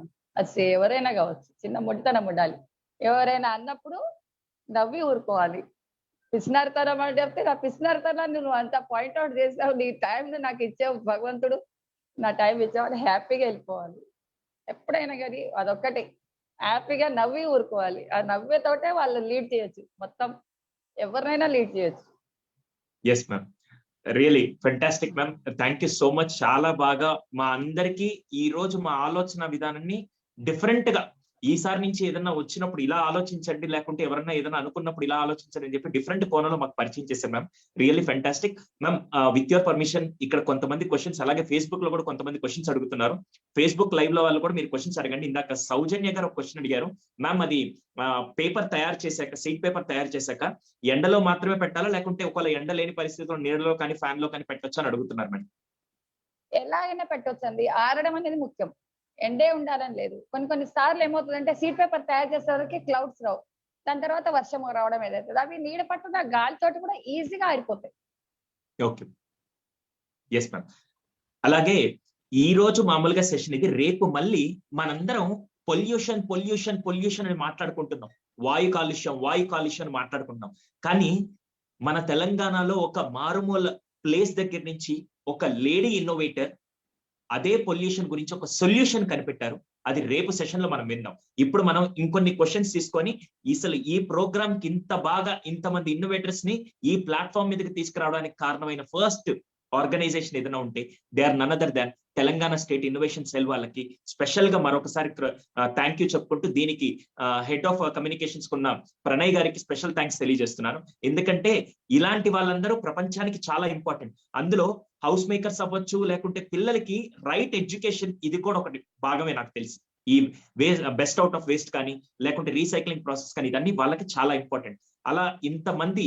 Speaker 3: అది ఎవరైనా కావచ్చు, చిన్న మొండితనం ఉండాలి. ఎవరైనా అన్నప్పుడు నవ్వి ఊరుకోవాలి. పిసినారితనం అని చెప్తే నా పిసినారితనాన్ని నువ్వు అంత పాయింట్అవుట్ చేసావు, నీ టైం నాకు ఇచ్చావు భగవంతుడు, నా టైం ఇచ్చావు, హ్యాపీగా వెళ్ళిపోవాలి. ఎప్పుడైనా కానీ అదొక్కటి, హ్యాపీగా నవ్వి ఊరుకోవాలి. ఆ నవ్వేతోటే వాళ్ళు లీడ్ చేయొచ్చు, మొత్తం ఎవరినైనా లీడ్ చేయొచ్చు.
Speaker 1: Yes ma'am, really fantastic ma'am, thank you so much. చాలా బాగా మా అందరికీ ఈ రోజు మా ఆలోచన విధానాన్ని డిఫరెంట్ గా, ఈసారి నుంచి ఏదన్నా వచ్చినప్పుడు ఇలా ఆలోచించండి, లేకుంటే ఎవరన్నా ఏదైనా అనుకున్నప్పుడు ఇలా ఆలోచించండి అని చెప్పి డిఫరెంట్ కోణంలో మాకు పరిచయం చేశారు ma'am. Really fantastic ma'am. With your permission, ఇక్కడ కొంతమంది క్వశ్చన్స్, అలాగే ఫేస్బుక్ లో కూడా కొంతమంది క్వశ్చన్స్ అడుగుతున్నారు. ఫేస్బుక్ లైవ్ లో వాళ్ళు కూడా మీరు క్వశ్చన్స్ అడగండి. ఇందాక సౌజన్య గారు ఒక క్వశ్చన్ అడిగారు మ్యామ్, అది పేపర్ తయారు చేశాక, సీట్ పేపర్ తయారు చేశాక ఎండలో మాత్రమే పెట్టాలా, లేకుంటే ఒకవేళ ఎండ లేని పరిస్థితుల్లో నీడలో కానీ ఫ్యాన్ లో కానీ పెట్టొచ్చా అని అడుగుతున్నారు మేడం.
Speaker 3: ఎలా అయినా పెట్టొచ్చండి, ఆరడం అనేది ముఖ్యం, ఎండే ఉండాలని లేదు. కొన్ని సార్లు ఏమవుతుందంటే సీట్ పేపర్ తయారు చేసేసరికి క్లౌడ్స్ రావు, దాని తర్వాత వర్షం రావడం ఏదైతుంది, అవి నీడ పట్టున గాలితోటి కూడా ఈజీగా ఆరిపోతాయి.
Speaker 1: Okay, yes ma'am. అలాగే ఈ రోజు మామూలుగా సెషన్ ఇది, రేపు మళ్ళీ మనందరం పొల్యూషన్ అని మాట్లాడుకుంటున్నాం, వాయు కాలుష్యం అని మాట్లాడుకుంటున్నాం. కానీ మన తెలంగాణలో ఒక మారుమూల ప్లేస్ దగ్గర నుంచి ఒక లేడీ ఇన్నోవేటర్ అదే పొల్యూషన్ గురించి ఒక సొల్యూషన్ కనిపెట్టారు. అది రేపు సెషన్ లో మనం విందాం. ఇప్పుడు మనం ఇంకొన్ని క్వశ్చన్స్ తీసుకొని అసలు ఈ ప్రోగ్రామ్ కి ఇంతమంది ఇన్నోవేటర్స్ ని ఈ ప్లాట్ఫామ్ మీదకి తీసుకురావడానికి కారణమైన ఫస్ట్ ఆర్గనైజేషన్ ఏదైనా ఉంటే they are none other than Telangana state innovation cell వాళ్ళకి స్పెషల్ గా మరొకసారి థ్యాంక్ యూ చెప్పుకుంటూ, దీనికి హెడ్ ఆఫ్ కమ్యూనికేషన్స్ ఉన్న ప్రణయ్ గారికి స్పెషల్ థ్యాంక్స్ తెలియజేస్తున్నాను. ఎందుకంటే ఇలాంటి వాళ్ళందరూ ప్రపంచానికి చాలా ఇంపార్టెంట్. అందులో హౌస్ మేకర్స్ అవ్వచ్చు, లేకుంటే పిల్లలకి రైట్ ఎడ్యుకేషన్, ఇది కూడా ఒకటి భాగమే నాకు తెలిసి. ఈ బెస్ట్ అవుట్ ఆఫ్ వేస్ట్ కానీ, లేకుంటే రీసైక్లింగ్ ప్రాసెస్ కానీ, ఇదన్నీ వాళ్ళకి చాలా ఇంపార్టెంట్. అలా ఇంతమంది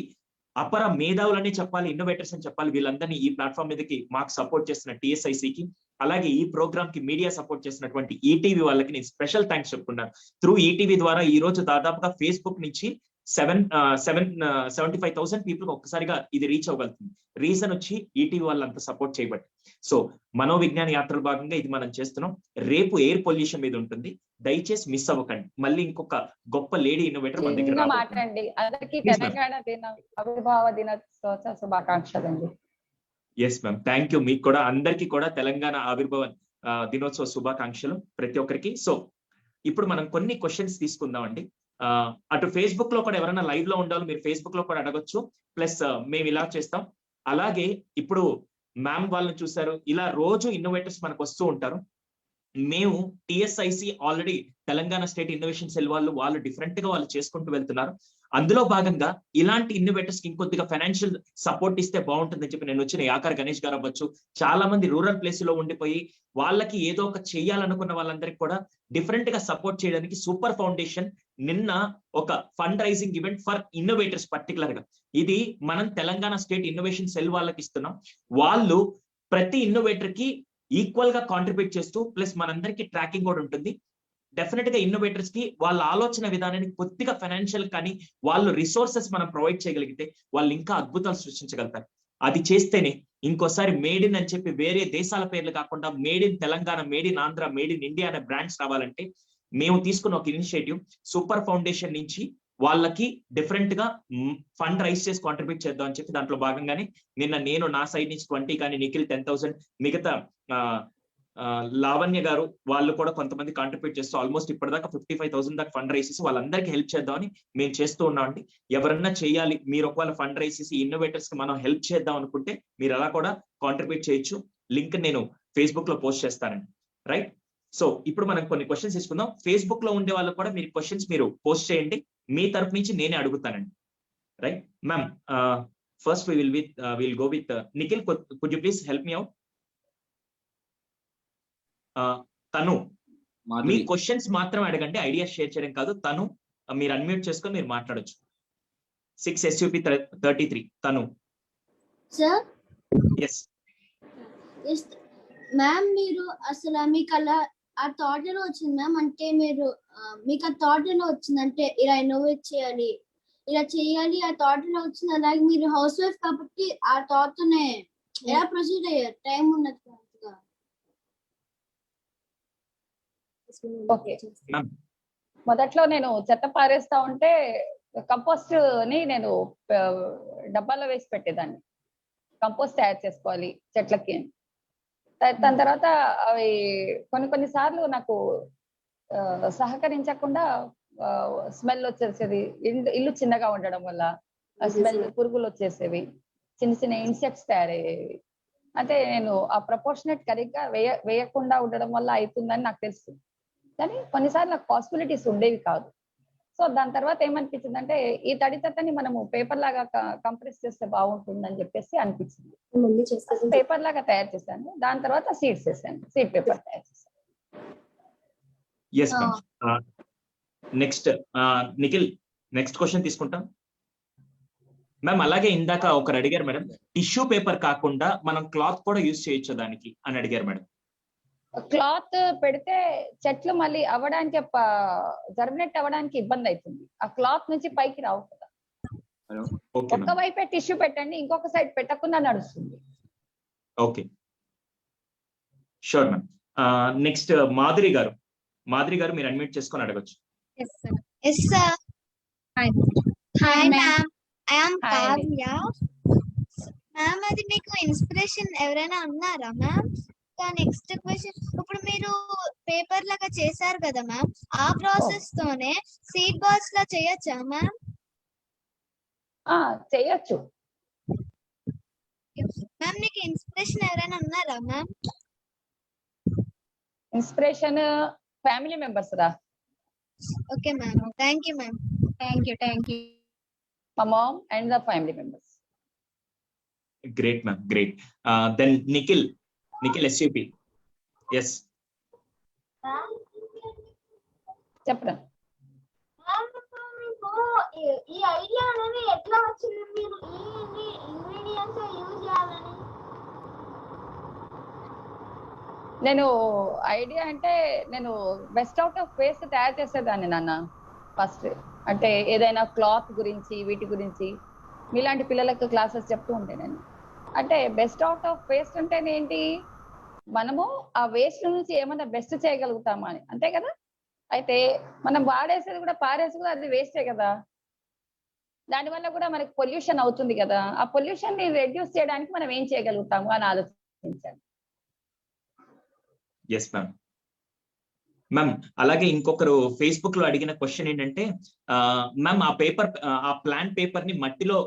Speaker 1: అపర మేధావులని చెప్పాలి, ఇన్నోవేటర్స్ అని చెప్పాలి, వీళ్ళందరినీ ఈ ప్లాట్ఫామ్ మీదకి మాకు సపోర్ట్ చేస్తున్న టీఎస్ఐసికి, అలాగే ఈ ప్రోగ్రామ్ కి మీడియా సపోర్ట్ చేసినటువంటి ఈటీవీ వాళ్ళకి నేను స్పెషల్ థ్యాంక్స్ చెప్పుకున్నాను. త్రూ ఈటీవీ ద్వారా ఈ రోజు దాదాపుగా ఫేస్బుక్ నుంచి 75,000 పీపుల్ ఒక్కసారిగా ఇది రీచ్ అవ్వగలుగుతుంది. రీజన్ వచ్చి ఈటీవీ వాళ్ళు అంత సపోర్ట్ చేయబట్టి. సో మనోవిజ్ఞాన యాత్రలో భాగంగా ఇది మనం చేస్తున్నాం. రేపు ఎయిర్ పొల్యూషన్ మీద ఉంటుంది, దయచేసి మిస్ అవ్వకండి. మళ్ళీ ఇంకొక గొప్ప లేడీ ఇన్నోవేటర్ మన దగ్గర
Speaker 3: మాట్లాడండి. అందరికీ తెలంగాణ ఆవిర్భావ దినోత్సవ శుభాకాంక్షలు అండి.
Speaker 1: Yes ma'am, thank you. మీకు కూడా అందరికీ కూడా తెలంగాణ ఆవిర్భావ దినోత్సవ శుభాకాంక్షలు ప్రతి ఒక్కరికి. సో ఇప్పుడు మనం కొన్ని క్వశ్చన్స్ తీసుకుందాం అండి. అటు ఫేస్బుక్ లో కూడా ఎవరైనా లైవ్ లో ఉండాలి, మీరు ఫేస్బుక్ లో కూడా అడగొచ్చు. ప్లస్ మేము ఇలా చేస్తాం. అలాగే ఇప్పుడు మ్యామ్ వాళ్ళని చూసారు, ఇలా రోజు ఇన్నోవేటర్స్ మనకు వస్తూ ఉంటారు. మేము TSIC already Telangana state innovation cell వాళ్ళు డిఫరెంట్ గా వాళ్ళు చేసుకుంటూ వెళ్తున్నారు. అందులో భాగంగా ఇలాంటి ఇన్నోవేటర్స్ కి ఇంకొద్దిగా ఫైనాన్షియల్ సపోర్ట్ ఇస్తే బాగుంటుందని చెప్పి నేను వచ్చిన యాకార్ గణేష్ గారు అవ్వచ్చు, చాలా మంది రూరల్ ప్లేస్ లో ఉండిపోయి వాళ్ళకి ఏదో ఒక చెయ్యాలనుకున్న వాళ్ళందరికీ కూడా డిఫరెంట్ గా సపోర్ట్ చేయడానికి సూపర్ ఫౌండేషన్ నిన్న ఒక fund raising event for innovators particular గా ఇది మనం తెలంగాణ స్టేట్ ఇన్నోవేషన్ సెల్ వాళ్ళకి ఇస్తున్నాం. వాళ్ళు ప్రతి ఇన్నోవేటర్ కి ఈక్వల్ గా కాంట్రిబ్యూట్ చేస్తూ ప్లస్ మనందరికీ ట్రాకింగ్ కూడా ఉంటుంది. డెఫినెట్ గా ఇన్నోవేటర్స్ కి వాళ్ళ ఆలోచన విధానానికి కొద్దిగా ఫైనాన్షియల్ కానీ వాళ్ళు రిసోర్సెస్ మనం ప్రొవైడ్ చేయగలిగితే వాళ్ళు ఇంకా అద్భుతాలు సృష్టించగలుగుతారు. అది చేస్తేనే ఇంకోసారి మేడ్ ఇన్ అని చెప్పి వేరే దేశాల పేర్లు కాకుండా made in Telangana, made in Andhra, made in India అనే బ్రాండ్స్ రావాలంటే మేము తీసుకున్న ఒక ఇనిషియేటివ్ సూపర్ ఫౌండేషన్ నుంచి వాళ్ళకి డిఫరెంట్ గా ఫండ్ రైజ్ చేసి కాంట్రిబ్యూట్ చేద్దాం అని చెప్పి దాంట్లో భాగంగానే నిన్న నేను నా సైడ్ నుంచి 20 కానీ నిఖిల్ 10,000 మిగతా లావణ్య గారు వాళ్ళు కూడా కొంతమంది కాంట్రిబ్యూట్ చేస్తూ ఆల్మోస్ట్ ఇప్పటిదాకా 55,000 దాకా ఫండ్ రైజ్ చేసి వాళ్ళందరికీ హెల్ప్ చేద్దామని మేము చేస్తూ ఉన్నామండి. ఎవరన్నా చేయాలి, మీరు ఒకవేళ ఫండ్ రైజ్ చేసి ఇన్నోవేటర్స్ కి మనం హెల్ప్ చేద్దాం అనుకుంటే మీరు అలా కూడా కాంట్రిబ్యూట్ చేయొచ్చు. లింక్ నేను ఫేస్బుక్ లో పోస్ట్ చేస్తానండి. రైట్, సో ఇప్పుడు మనం కొన్ని క్వశ్చన్స్ తీసుకుందాం. ఫేస్బుక్ లో ఉండే వాళ్ళు కూడా మీరు క్వశ్చన్స్ మీరు పోస్ట్ చేయండి, మీ తరఫు నుంచి నేనే అడుగుతానండి. Right ma'am, first will go with Nikhil. Could you please help me out? తను మీ క్వశ్చన్స్ మాత్రం అడగండి, ఐడియా షేర్ చేయడం కాదు. తను మీరు అన్మ్యూట్ చేసుకొని మీరు మాట్లాడొచ్చు. 6 SUP 33 తను.
Speaker 4: సార్
Speaker 1: ఎస్
Speaker 4: మ్యామ్, మీరు అసలు మీకు అలా ఆ థాట్ ఎలా వచ్చింది మ్యామ్? అంటే మీరు మీకు ఆ థాట్ ఎలా వచ్చిందంటే ఇలా ఇన్నోవేట్ చేయాలి, ఇలా చేయాలి, ఆ థాట్ ఎలా వచ్చింది? అలాగే మీరు హౌస్ వైఫ్ కాబట్టి ఆ థాట్ తోనే ఎలా ప్రొసీడ్ అయ్యారు? టైం ఉన్నది కదా.
Speaker 3: ఓకే, మొదట్లో నేను చెత్త పారేస్తా ఉంటే కంపోస్ట్ ని నేను డబ్బాలో వేసి పెట్టేదాన్ని. కంపోస్ట్ తయారు చేసుకోవాలి చెట్లకి. దాని తర్వాత అవి కొన్ని సార్లు నాకు సహకరించకుండా స్మెల్ వచ్చేసేది. ఇల్లు చిన్నగా ఉండడం వల్ల స్మెల్, పురుగులు వచ్చేసేవి, చిన్న చిన్న ఇన్సెక్ట్స్ తయారయ్యేవి. అంటే నేను ఆ ప్రపోర్షనేట్ కరెక్ట్గా వేయకుండా ఉండడం వల్ల అవుతుందని నాకు తెలుసు, కానీ కొన్నిసార్లు నాకు పాసిబిలిటీస్ ఉండేవి కాదు. సో దాని తర్వాత ఏమనిపించింది అంటే ఈ తడి చెత్తని మనము పేపర్ లాగా కంప్రెస్ చేస్తే బాగుంటుందని చెప్పేసి అనిపించింది. పేపర్ లాగా తయారు చేశాను. దాని తర్వాత సీడ్స్ చేశాను, సీడ్ పేపర్ తయారు చేశాను.
Speaker 1: Yes ma'am. Next Nikhil, next question తీసుకుంటాం మ్యామ్. అలాగే ఇందాక ఒకరు అడిగారు మేడం, టిష్యూ పేపర్ కాకుండా మనం క్లాత్ కూడా యూజ్ చేయొచ్చు దానికి అని అడిగారు మేడం.
Speaker 3: క్లాత్ పెడితే చెట్లు మళ్ళీ అవ్వడానికి జర్మినేట్ అవ్వడానికి ఇబ్బంది అవుతుంది. ఆ క్లాత్ నుంచి పైకి రావు కదా. ఒక్క వైపే టిష్యూ పెట్టండి, ఇంకొక సైడ్ పెట్టకుండా నడుస్తుంది.
Speaker 1: Okay, sure ma'am. Next Madhuri గారు. మాధురి గారు మీరు అన్మ్యూట్ చేసుకొని అడగొచ్చు.
Speaker 4: Yes sir. Hi ma'am, I am Kavya. Ma'am, అది మీకు ఇన్స్పిరేషన్ ఎవరైనా ఉన్నారా మ్యామ్? నెక్స్ట్ క్వశ్చన్, ఇప్పుడు మీరు పేపర్ లాగా చేశారు కదా మ్యామ్, ఆ ప్రాసెస్ తోనే సీడ్ బాల్స్ లా చేయొచ్చా మ్యామ్?
Speaker 3: చేయొచ్చు
Speaker 4: మ్యామ్. మీకు ఇన్స్పిరేషన్ ఎవరైనా ఉన్నారా మ్యామ్?
Speaker 3: ఇన్స్పిరేషన్ ఫ్యామిలీ మెంబర్స్ రా.
Speaker 4: Okay ma'am, thank you ma'am. Thank you.
Speaker 3: మా mom and the family members.
Speaker 1: Great ma'am, great. Then Nikhil SUP. Yes
Speaker 3: చెప్పరా.
Speaker 4: ఈ ఐడియా అనేది ఎట్లా వచ్చింది? మీరు ఈ ఇంగ్రీడియెంట్స్ యూజ్ చేయాలని?
Speaker 3: నేను ఐడియా అంటే నేను బెస్ట్ అవుట్ ఆఫ్ వేస్ట్ తయారు చేసేదాన్ని నాన్న ఫస్ట్. అంటే ఏదైనా క్లాత్ గురించి వీటి గురించి మీలాంటి పిల్లలకు క్లాసెస్ చెప్తూ ఉంటే నేను అంటే బెస్ట్ అవుట్ ఆఫ్ వేస్ట్ అంటే ఏంటి, మనము ఆ వేస్ట్ నుంచి ఏమైనా బెస్ట్ చేయగలుగుతామా అని, అంతే కదా. అయితే మనం వాడేసేది కూడా పారేసి కూడా అది వేస్టే కదా. దానివల్ల కూడా మనకి పొల్యూషన్ అవుతుంది కదా. ఆ పొల్యూషన్ ని రెడ్యూస్ చేయడానికి మనం ఏం చేయగలుగుతాము అని ఆలోచించాను.
Speaker 1: Yes ma'am. మ్యామ్, అలాగే ఇంకొకరు ఫేస్బుక్ లో అడిగిన క్వశ్చన్ ఏంటంటే, మ్యామ్ ఆ పేపర్, ఆ ప్లాంట్ పేపర్ ని మట్టిలో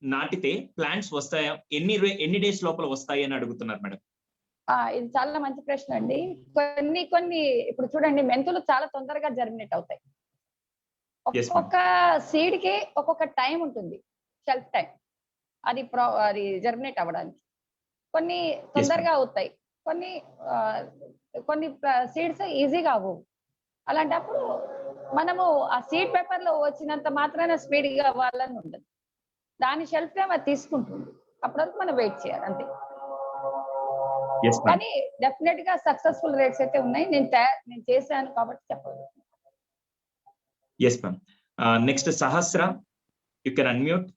Speaker 1: నాటితే ప్లాంట్స్ వస్తాయా, ఎన్ని డేస్ లోపల వస్తాయి అని అడుగుతున్నారు మేడం.
Speaker 3: ఇది చాలా మంచి ప్రశ్న అండి. కొన్ని ఇప్పుడు చూడండి, మెంతులు చాలా తొందరగా జర్మినేట్ అవుతాయి.
Speaker 1: Yes, ma'am.
Speaker 3: ఒక్కొక్క సీడ్ కి ఒక్కొక్క టైం ఉంటుంది, షెల్ఫ్ టైం. అది జర్మినేట్ అవ్వడానికి కొన్ని తొందరగా అవుతాయి, కొన్ని సీడ్స్ ఈజీగా అవ్వవు. అలాంటప్పుడు మనము ఆ సీడ్ పేపర్ లో వచ్చినంత మాత్రాన స్పీడ్ గా అవ్వాలని ఉండదు, దాని షెల్ఫ్ టైం అది తీసుకుంటుంది. అప్పటి వరకు మనం వెయిట్ చేయాలి అంతే.
Speaker 1: Yes, ma'am.
Speaker 3: కానీ డెఫినెట్ గా సక్సెస్ఫుల్ రేట్స్ అయితే ఉన్నాయి. నేను చేశాను కాబట్టి చెప్పగలను.
Speaker 1: Yes, ma'am. Next, Sahasra, you can unmute.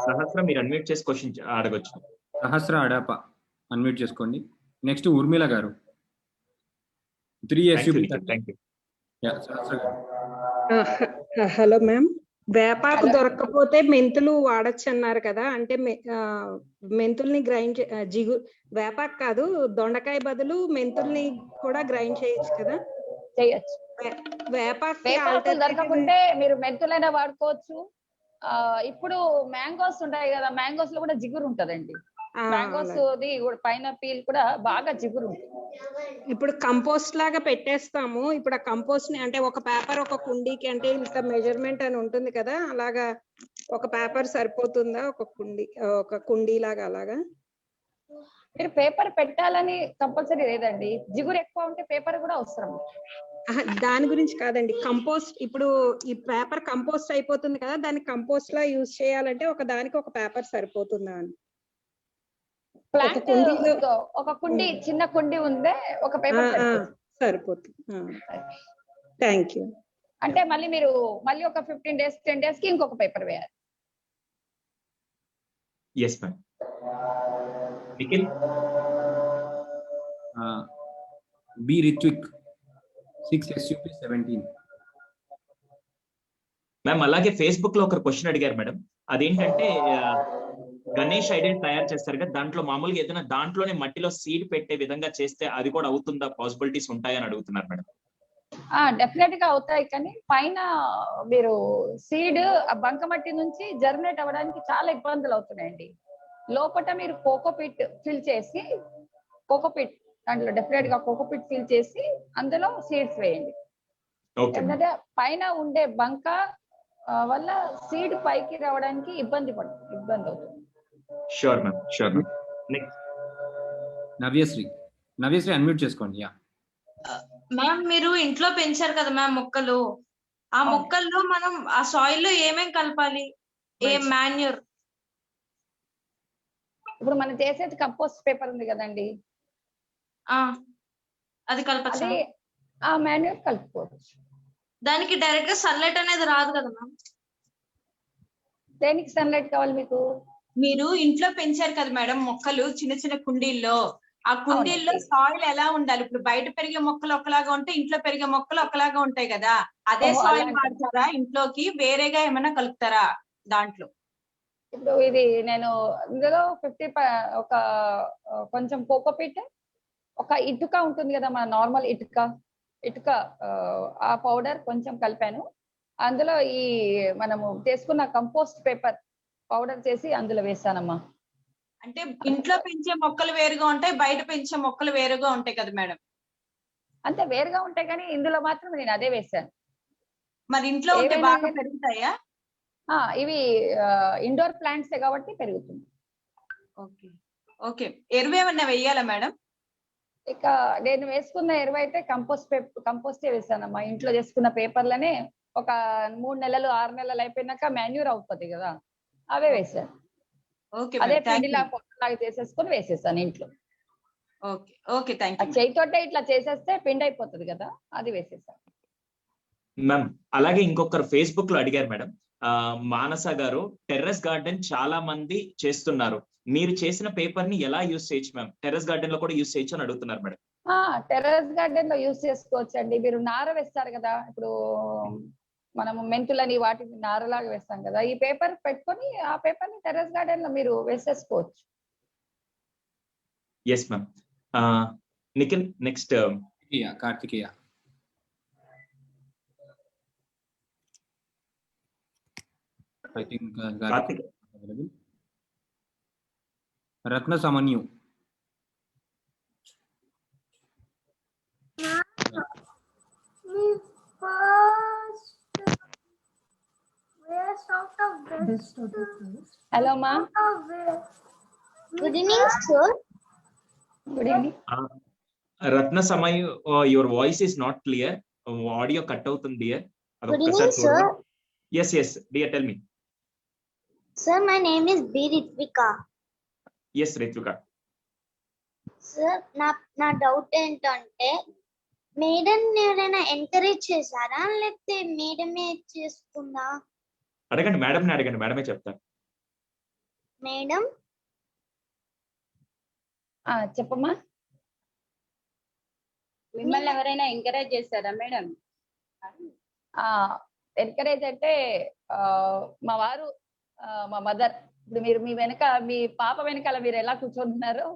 Speaker 1: Sahasra, మీరు అన్మ్యూట్ చేసి క్వశ్చన్ అడగొచ్చు.
Speaker 2: సహస్ర అడాప అన్మ్యూట్ చేసుకోండి. నెక్స్ట్ ఊర్మిళ గారు 3SUB.
Speaker 1: Thank you.
Speaker 2: సహస్ర గారు.
Speaker 5: హలో మ్యామ్, వేపాకు
Speaker 3: Hello.
Speaker 5: దొరకకపోతే మెంతులు వాడచ్చు అన్నారు కదా, అంటే మెంతుల్ని గ్రైండ్ వేపాకు కాదు, దొండకాయ బదులు మెంతుల్ని కూడా గ్రైండ్ చేయొచ్చు కదా.
Speaker 3: చేయొచ్చు.
Speaker 5: వేపాకు
Speaker 3: వేపాకులు దొరకకుంటే మీరు మెంతులైనా వాడుకోవచ్చు. ఇప్పుడు మ్యాంగోస్ ఉంటాయి కదా, మ్యాంగోస్ లో కూడా జిగురు ఉంటదండి. మ్యాంగోస్ పైన పీల్ కూడా బాగా జిగురు ఉంటుంది.
Speaker 5: ఇప్పుడు కంపోస్ట్ లాగా పెట్టేస్తాము. ఇప్పుడు ఆ కంపోస్ట్ ని అంటే ఒక పేపర్ ఒక కుండీకి అంటే ఇంత మెజర్మెంట్ అని ఉంటుంది కదా, అలాగా ఒక పేపర్ సరిపోతుందా? ఒక కుండీ లాగా అలాగా
Speaker 3: మీరు పేపర్ పెట్టాలని కంపల్సరీ లేదండి, జిగురు ఎక్కువ ఉంటే పేపర్ కూడా అవసరం.
Speaker 5: దాని గురించి కాదండి, కంపోస్ట్ ఇప్పుడు ఈ పేపర్ కంపోస్ట్ అయిపోతుంది కదా, దాన్ని కంపోస్ట్ లా యూజ్ చేయాలంటే ఒక దానికి ఒక పేపర్ సరిపోతుందా అని.
Speaker 3: ప్లాంట్ ఒక కుండీ, చిన్న కుండీ ఉందే ఒక పేపర్
Speaker 5: సరిపోతుంది. Thank you.
Speaker 3: అంటే మీరు మళ్ళీ ఒక 15 days 10 days కి ఇంకొక పేపర్ వేయాలి.
Speaker 1: Yes ma'am. Nikhil,
Speaker 2: B Ritvik 6SUB 17.
Speaker 1: Ma'am అలాగే ఫేస్బుక్ లో ఒక క్వశ్చన్ అడిగారు మేడం. అదేంటంటే గణేష్ ఐడెంట్ తయారు చేస్తారు కదా, దాంట్లో మామూలుగా ఏదైనా దాంట్లోనే మట్టిలో సీడ్ పెట్టే విధంగా చేస్తే అది కూడా అవుతుందా, పాసిబిలిటీస్ ఉంటాయని అడుగుతున్నారు మేడం.
Speaker 3: డెఫినెట్ గా అవుతాయి, కానీ పైన మీరు సీడ్ బంకమట్టి నుంచి జర్మినేట్ అవ్వడానికి చాలా ఇబ్బందులు అవుతున్నాయండి. లోపల మీరు కోకోపిట్ ఫిల్ చేసి, దాంట్లో డెఫినెట్ గా కోకోపిట్ ఫిల్ చేసి అందులో సీడ్స్ వేయండి. ఎందుకంటే పైన ఉండే బంక వల్ల సీడ్ పైకి రావడానికి ఇబ్బంది అవుతుంది.
Speaker 1: Sure ma'am, sure ma'am. Next
Speaker 2: Navyasri unmute చేసుకోండి.
Speaker 6: మ్యామ్, మీరు ఇంట్లో పెంచారు కదా మ్యామ్ మొక్కలు, ఆ మొక్కల్లో మనం ఆ సాయిల్ లో ఏమేం కలపాలి? మాన్యూర్?
Speaker 3: ఇప్పుడు మనం చేసేది కంపోస్ట్ పేపర్ ఉంది కదండి,
Speaker 6: అది కలపచ్చా?
Speaker 3: ఆ మాన్యూర్ కలుపుకోవచ్చు.
Speaker 6: దానికి డైరెక్ట్ గా సన్లైట్ అనేది రాదు కదా మ్యామ్.
Speaker 3: దేనికి సన్లైట్ కావాలి మీకు?
Speaker 6: మీరు ఇంట్లో పెంచారు కదా మేడం మొక్కలు చిన్న చిన్న కుండీల్లో, ఆ కుండీల్లో సాయిల్ ఎలా ఉండాలి? ఇప్పుడు బయట పెరిగే మొక్కలు ఒకలాగా ఉంటాయి, ఇంట్లో పెరిగే మొక్కలు ఒకలాగా ఉంటాయి కదా, అదే సాయిల్ వాడతారా? ఇంట్లోకి వేరేగా ఏమైనా కలుపుతారా దాంట్లో?
Speaker 3: ఇప్పుడు ఇది నేను ఇందులో 50 కొంచెం కోకోపీట్, ఒక ఇటుక ఉంటుంది కదా మన నార్మల్ ఇటుక ఆ పౌడర్ కొంచెం కలిపాను. అందులో ఈ మనము చేసుకున్న కంపోస్ట్ పేపర్ పౌడర్ చేసి అందులో వేసానమ్మా.
Speaker 6: అంటే ఇంట్లో పెంచే మొక్కలు వేరుగా ఉంటాయి, బయట పెంచే మొక్కలు వేరుగా ఉంటాయి కదా మేడం?
Speaker 3: అంతే వేరుగా ఉంటాయి, కానీ ఇందులో మాత్రం నేను అదే వేసాను.
Speaker 6: మరి ఇంట్లో ఉంటే బాగా పెరుగుతాయా?
Speaker 3: ఇవి ఇండోర్ ప్లాంట్స్ కాబట్టి పెరుగుతుంది.
Speaker 6: Okay okay. ఎరువు ఏమన్నా వెయ్యాలా మేడం?
Speaker 3: ఇక నేను వేసుకున్న ఎరువు అయితే కంపోస్టే వేసానమ్మా. ఇంట్లో చేసుకున్న పేపర్లనే ఒక 3 నెలలు 6 నెలలు అయిపోయినాక మాన్యూర్ అవుతుంది కదా, అవే వేసాను. అదే పిండిలాగా చేసేసుకొని వేసేసాను ఇంట్లో.
Speaker 6: Okay okay, thank you.
Speaker 3: చేయితోటే ఇట్లా చేసేస్తే పిండి అయిపోతుంది కదా, అది వేసేసాను.
Speaker 1: మ్యామ్ అలాగే ఇంకొకరు ఫేస్బుక్ లో అడిగారు మేడం, మానస గారు, టెర్రస్ గార్డెన్ చాలా మంది చేస్తున్నారు, మీరు చేసిన పేపర్ ని ఎలా యూజ్ చేయొచ్చు మ్యామ్? టెర్రస్ గార్డెన్ లో కూడా యూజ్ చేయొచ్చు అని అడుగుతున్నారు మేడం.
Speaker 3: టెర్రస్ గార్డెన్ లో యూజ్ చేసుకోవచ్చు అండి. మీరు నార వేస్తారు కదా, ఇప్పుడు మనము మెంతులని వాటిని నారలాగా వేస్తాం కదా, ఈ పేపర్ పెట్టుకొని ఆ పేపర్ ని టెర్రస్ గార్డెన్ లో మీరు వేసేసుకోవచ్చు.
Speaker 1: Yes ma'am. Nikhil, next
Speaker 2: Karthikeya. I think available. Ratna Samanyu.
Speaker 3: Hello మా
Speaker 4: good evening sir.
Speaker 3: Good evening.
Speaker 1: Ratna Samay, your voice is not clear, audio cut అవుతుంది dear.
Speaker 4: Good evening, sir.
Speaker 1: Yes dear, tell me.
Speaker 4: Sir, my name is B. Ritvika.
Speaker 1: ఎస్ Ritvika.
Speaker 4: Sir నా doubt ఏంటంటే madam ఎవరైనా encourage చేశారా లేకపోతే మేడమే చేసుకుందా?
Speaker 1: అడగండి madam, అడగండి, మేడమే చెప్తారు.
Speaker 4: మేడం
Speaker 3: చెప్పమ్మా.
Speaker 7: మిమ్మల్ని ఎవరైనా ఎంకరేజ్ చేశారా మేడం?
Speaker 3: ఎంకరేజ్ అంటే మా వారు, మా మదర్. ఇప్పుడు మీరు మీ పాప వెనకాల మీరు ఎలా కూర్చొంటున్నారో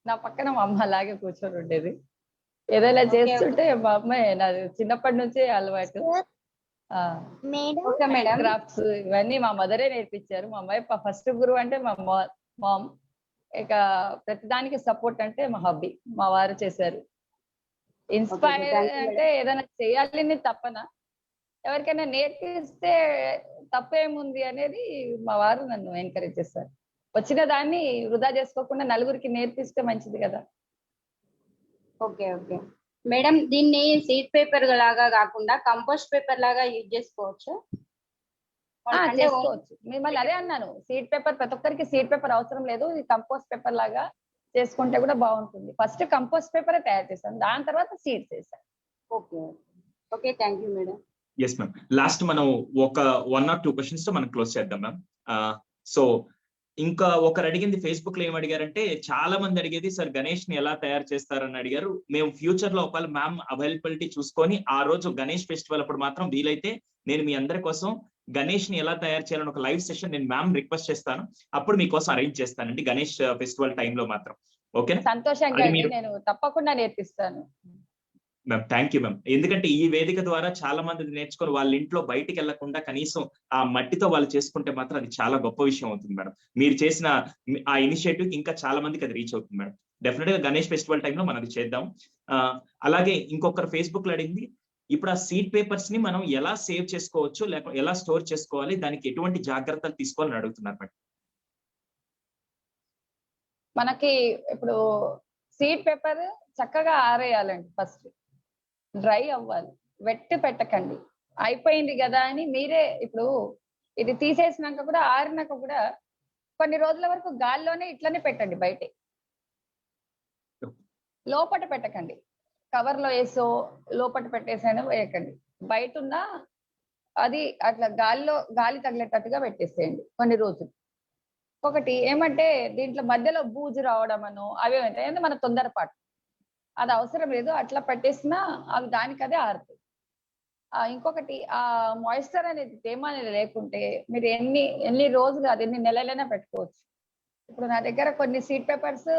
Speaker 3: నా పక్కన మా అమ్మ అలాగే కూర్చొని ఉండేది. ఏదైనా చేస్తుంటే మా అమ్మాయి, నాది చిన్నప్పటి నుంచే అలవాటు.
Speaker 4: మేడం
Speaker 3: క్రాఫ్ట్స్ ఇవన్నీ మా మదరే నేర్పించారు. మా అమ్మాయి ఫస్ట్ గురువు అంటే మా మామ్. ఇక ప్రతిదానికి సపోర్ట్ అంటే మా హబ్బీ, మా వారు చేశారు. ఇన్స్పైర్ అంటే ఏదైనా చేయాలని తప్పన, ఎవరికైనా నేర్పిస్తే తప్పేముంది అనేది మా వారు నన్ను ఎంకరేజ్ చేస్తారు. వచ్చిన దాన్ని వృధా చేసుకోకుండా నలుగురికి నేర్పిస్తే మంచిది కదా.
Speaker 7: ఓకే ఓకే మేడం, దీన్ని సీడ్ పేపర్ లాగా కాకుండా కంపోస్ట్ పేపర్ లాగా యూజ్ చేసుకోవచ్చు.
Speaker 3: చేసుకోవచ్చు. మిమ్మల్ని అదే అన్నాను, సీడ్ పేపర్ ప్రతి ఒక్కరికి సీడ్ పేపర్ అవసరం లేదు, ఇది కంపోస్ట్ పేపర్ లాగా చేసుకుంటే కూడా బాగుంటుంది. ఫస్ట్ కంపోస్ట్ పేపర్ తయారు చేశాను, దాని తర్వాత సీడ్స్ వేసాను.
Speaker 7: Okay okay, thank you madam.
Speaker 1: Yes ma'am, last మనం ఒక 1 or 2 క్వశ్చన్స్ తో మనం క్లోజ్ చేద్దాం మ్యామ్. సో ఇంకా ఒకరు అడిగింది ఫేస్బుక్ లో ఏం అడిగారంటే, చాలా మంది అడిగేది సార్ గణేష్ ని ఎలా తయారు చేస్తారని అడిగారు. మేము ఫ్యూచర్ లో ఒకవేళ మ్యామ్ అవైలబిలిటీ చూసుకొని ఆ రోజు గణేష్ ఫెస్టివల్ అప్పుడు మాత్రం వీలైతే నేను మీ అందరి కోసం గణేష్ ని ఎలా తయారు చేయాలని ఒక లైవ్ సెషన్ నేను మ్యామ్ రిక్వెస్ట్ చేస్తాను, అప్పుడు మీకోసం అరేంజ్ చేస్తానండి గణేష్ ఫెస్టివల్ టైంలో మాత్రం. ఓకేనా?
Speaker 3: సంతోషంగా నేను తప్పకుండా నేర్పిస్తాను
Speaker 1: మ్యామ్. Thank you ma'am. ఎందుకంటే ఈ వేదిక ద్వారా చాలా మంది నేర్చుకొని వాళ్ళ ఇంట్లో బయటికి వెళ్లకుండా కనీసం ఆ మట్టితో వాళ్ళు చేసుకుంటే మాత్రం అది చాలా గొప్ప విషయం అవుతుంది మేడం. మీరు చేసిన ఆ ఇనిషియేటివ్ ఇంకా చాలా మందికి అది రీచ్ అవుతుంది మేడం. డెఫినెట్ గా గణేష్ ఫెస్టివల్ టైంలో మనం అది చేద్దాం. అలాగే ఇంకొకరు ఫేస్బుక్ లో అడిగింది, ఇప్పుడు ఆ సీడ్ పేపర్స్ ని మనం ఎలా సేవ్ చేసుకోవచ్చు, లేకపోతే ఎలా స్టోర్ చేసుకోవాలి, దానికి ఎటువంటి జాగ్రత్తలు తీసుకోవాలని అడుగుతున్నారు మేడం.
Speaker 3: మనకి ఇప్పుడు సీడ్ పేపర్ చక్కగా ఆరేయాలండి. ఫస్ట్ డ్రై అవ్వాలి, వెట్టి పెట్టకండి. అయిపోయింది కదా అని మీరే ఇప్పుడు ఇది తీసేసినాక కూడా ఆరినాక కూడా కొన్ని రోజుల వరకు గాల్లోనే ఇట్లనే పెట్టండి, బయటే లోపట పెట్టకండి. కవర్ లో వేసో లోపట పెట్టేసైనా వేయకండి. బయట ఉన్న అది అట్లా గాలి తగిలేటట్టుగా పెట్టేసేయండి కొన్ని రోజులు. ఒకటి ఏమంటే దీంట్లో మధ్యలో బూజు రావడం అనో అవేమంటాయి, అంటే మన తొందరపాటు, అది అవసరం లేదు. అట్లా పెట్టేసినా అవి దానికి అదే ఆరుతాయి. ఇంకొకటి ఆ మాయిశ్చర్ అనేది, తేమ అనేది లేకుంటే మీరు ఎన్ని రోజులు అది ఎన్ని నెలలైనా పెట్టుకోవచ్చు. ఇప్పుడు నా దగ్గర కొన్ని సీడ్ పేపర్స్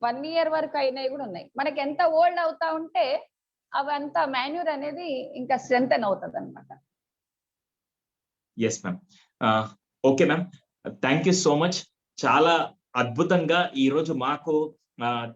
Speaker 3: 1 year వరకు అయినవి కూడా ఉన్నాయి. మనకి ఎంత ఓల్డ్ అవుతా ఉంటే అవంతా మాన్యూర్ అనేది ఇంకా స్ట్రెంథెన్ అవుతుంది అనమాట.
Speaker 1: Yes ma'am. Okay ma'am, thank you so much. చాలా అద్భుతంగా ఈ రోజు మాకు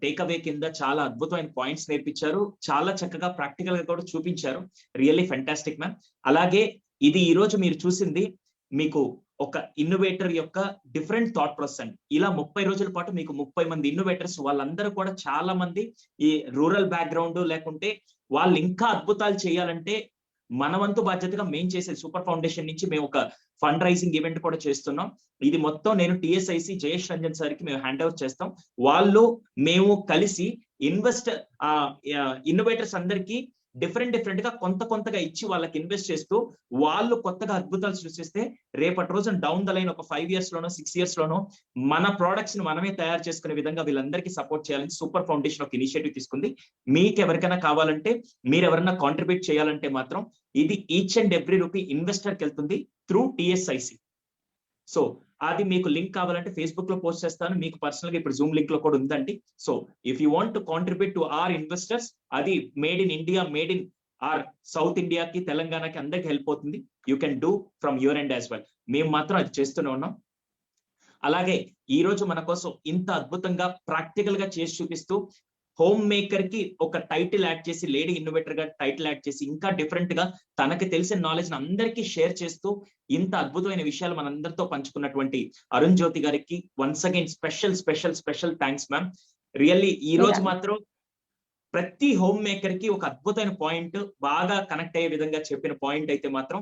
Speaker 1: టేక్ అవే కింద చాలా అద్భుతమైన పాయింట్స్ నేర్పించారు. చాలా చక్కగా ప్రాక్టికల్ గా కూడా చూపించారు. Really fantastic ma'am. అలాగే ఇది ఈ రోజు మీరు చూసింది మీకు ఒక ఇన్నోవేటర్ యొక్క డిఫరెంట్ థాట్ ప్రాసెస్ అండి. ఇలా 30 రోజుల పాటు మీకు 30 మంది ఇన్నోవేటర్స్, వాళ్ళందరూ కూడా చాలా మంది ఈ రూరల్ బ్యాక్గ్రౌండ్ లేకుంటే వాళ్ళు ఇంకా అద్భుతాలు చేయాలంటే మన వంతు బాధ్యతగా మేము చేసేది సూపర్ ఫౌండేషన్ నుంచి మేము ఒక ఫండ్ రైజింగ్ ఈవెంట్ కూడా చేస్తున్నాం. ఇది మొత్తం నేను TSIC జయేష్ రంజన్ సార్ కి మేము హ్యాండ్ ఓవర్ చేస్తాం. వాళ్ళు మేము కలిసి ఇన్నోవేటర్స్ అందరికీ డిఫరెంట్ గా కొంతగా ఇచ్చి వాళ్ళకి ఇన్వెస్ట్ చేస్తూ వాళ్ళు కొత్తగా అద్భుతాలు సృష్టిస్తే రేపటి రోజున డౌన్ ద లైన్ ఒక 5 years లోనో 6 years లోనో మన ప్రోడక్ట్స్ ని మనమే తయారు చేసుకునే విధంగా వీళ్ళందరికీ సపోర్ట్ చేయాలని సూపర్ ఫౌండేషన్ ఒక ఇనిషియేటివ్ తీసుకుంది. మీకు ఎవరికైనా కావాలంటే, మీరు ఎవరైనా కాంట్రిబ్యూట్ చేయాలంటే మాత్రం ఇది each and every rupee investor కి వెళ్తుంది త్రూ TSIC. సో అది మీకు లింక్ కావాలంటే ఫేస్బుక్ లో పోస్ట్ చేస్తాను. మీకు పర్సనల్ గా ఇప్పుడు జూమ్ లింక్ లో కూడా ఉందండి. So if you want to contribute to our investors, అది made in India, made in our South ఇండియాకి, తెలంగాణకి అందరికి హెల్ప్ అవుతుంది. You can do from your end as well. మేము మాత్రం అది చేస్తూనే ఉన్నాం. అలాగే ఈ రోజు మన కోసం ఇంత అద్భుతంగా ప్రాక్టికల్ గా చేసి చూపిస్తూ హోమ్ మేకర్ కి ఒక టైటిల్ యాడ్ చేసి, లేడీ ఇన్నోవేటర్ గా టైటిల్ యాడ్ చేసి, ఇంకా డిఫరెంట్ గా తనకి తెలిసిన నాలెడ్జ్ అందరికీ షేర్ చేస్తూ ఇంత అద్భుతమైన విషయాలు మనందరితో పంచుకున్నటువంటి అరుణ్ జ్యోతి గారికి once again special special special thanks ma'am. Really ఈ రోజు మాత్రం ప్రతి హోమ్ మేకర్ కి ఒక అద్భుతమైన పాయింట్, బాగా కనెక్ట్ అయ్యే విధంగా చెప్పిన పాయింట్ అయితే మాత్రం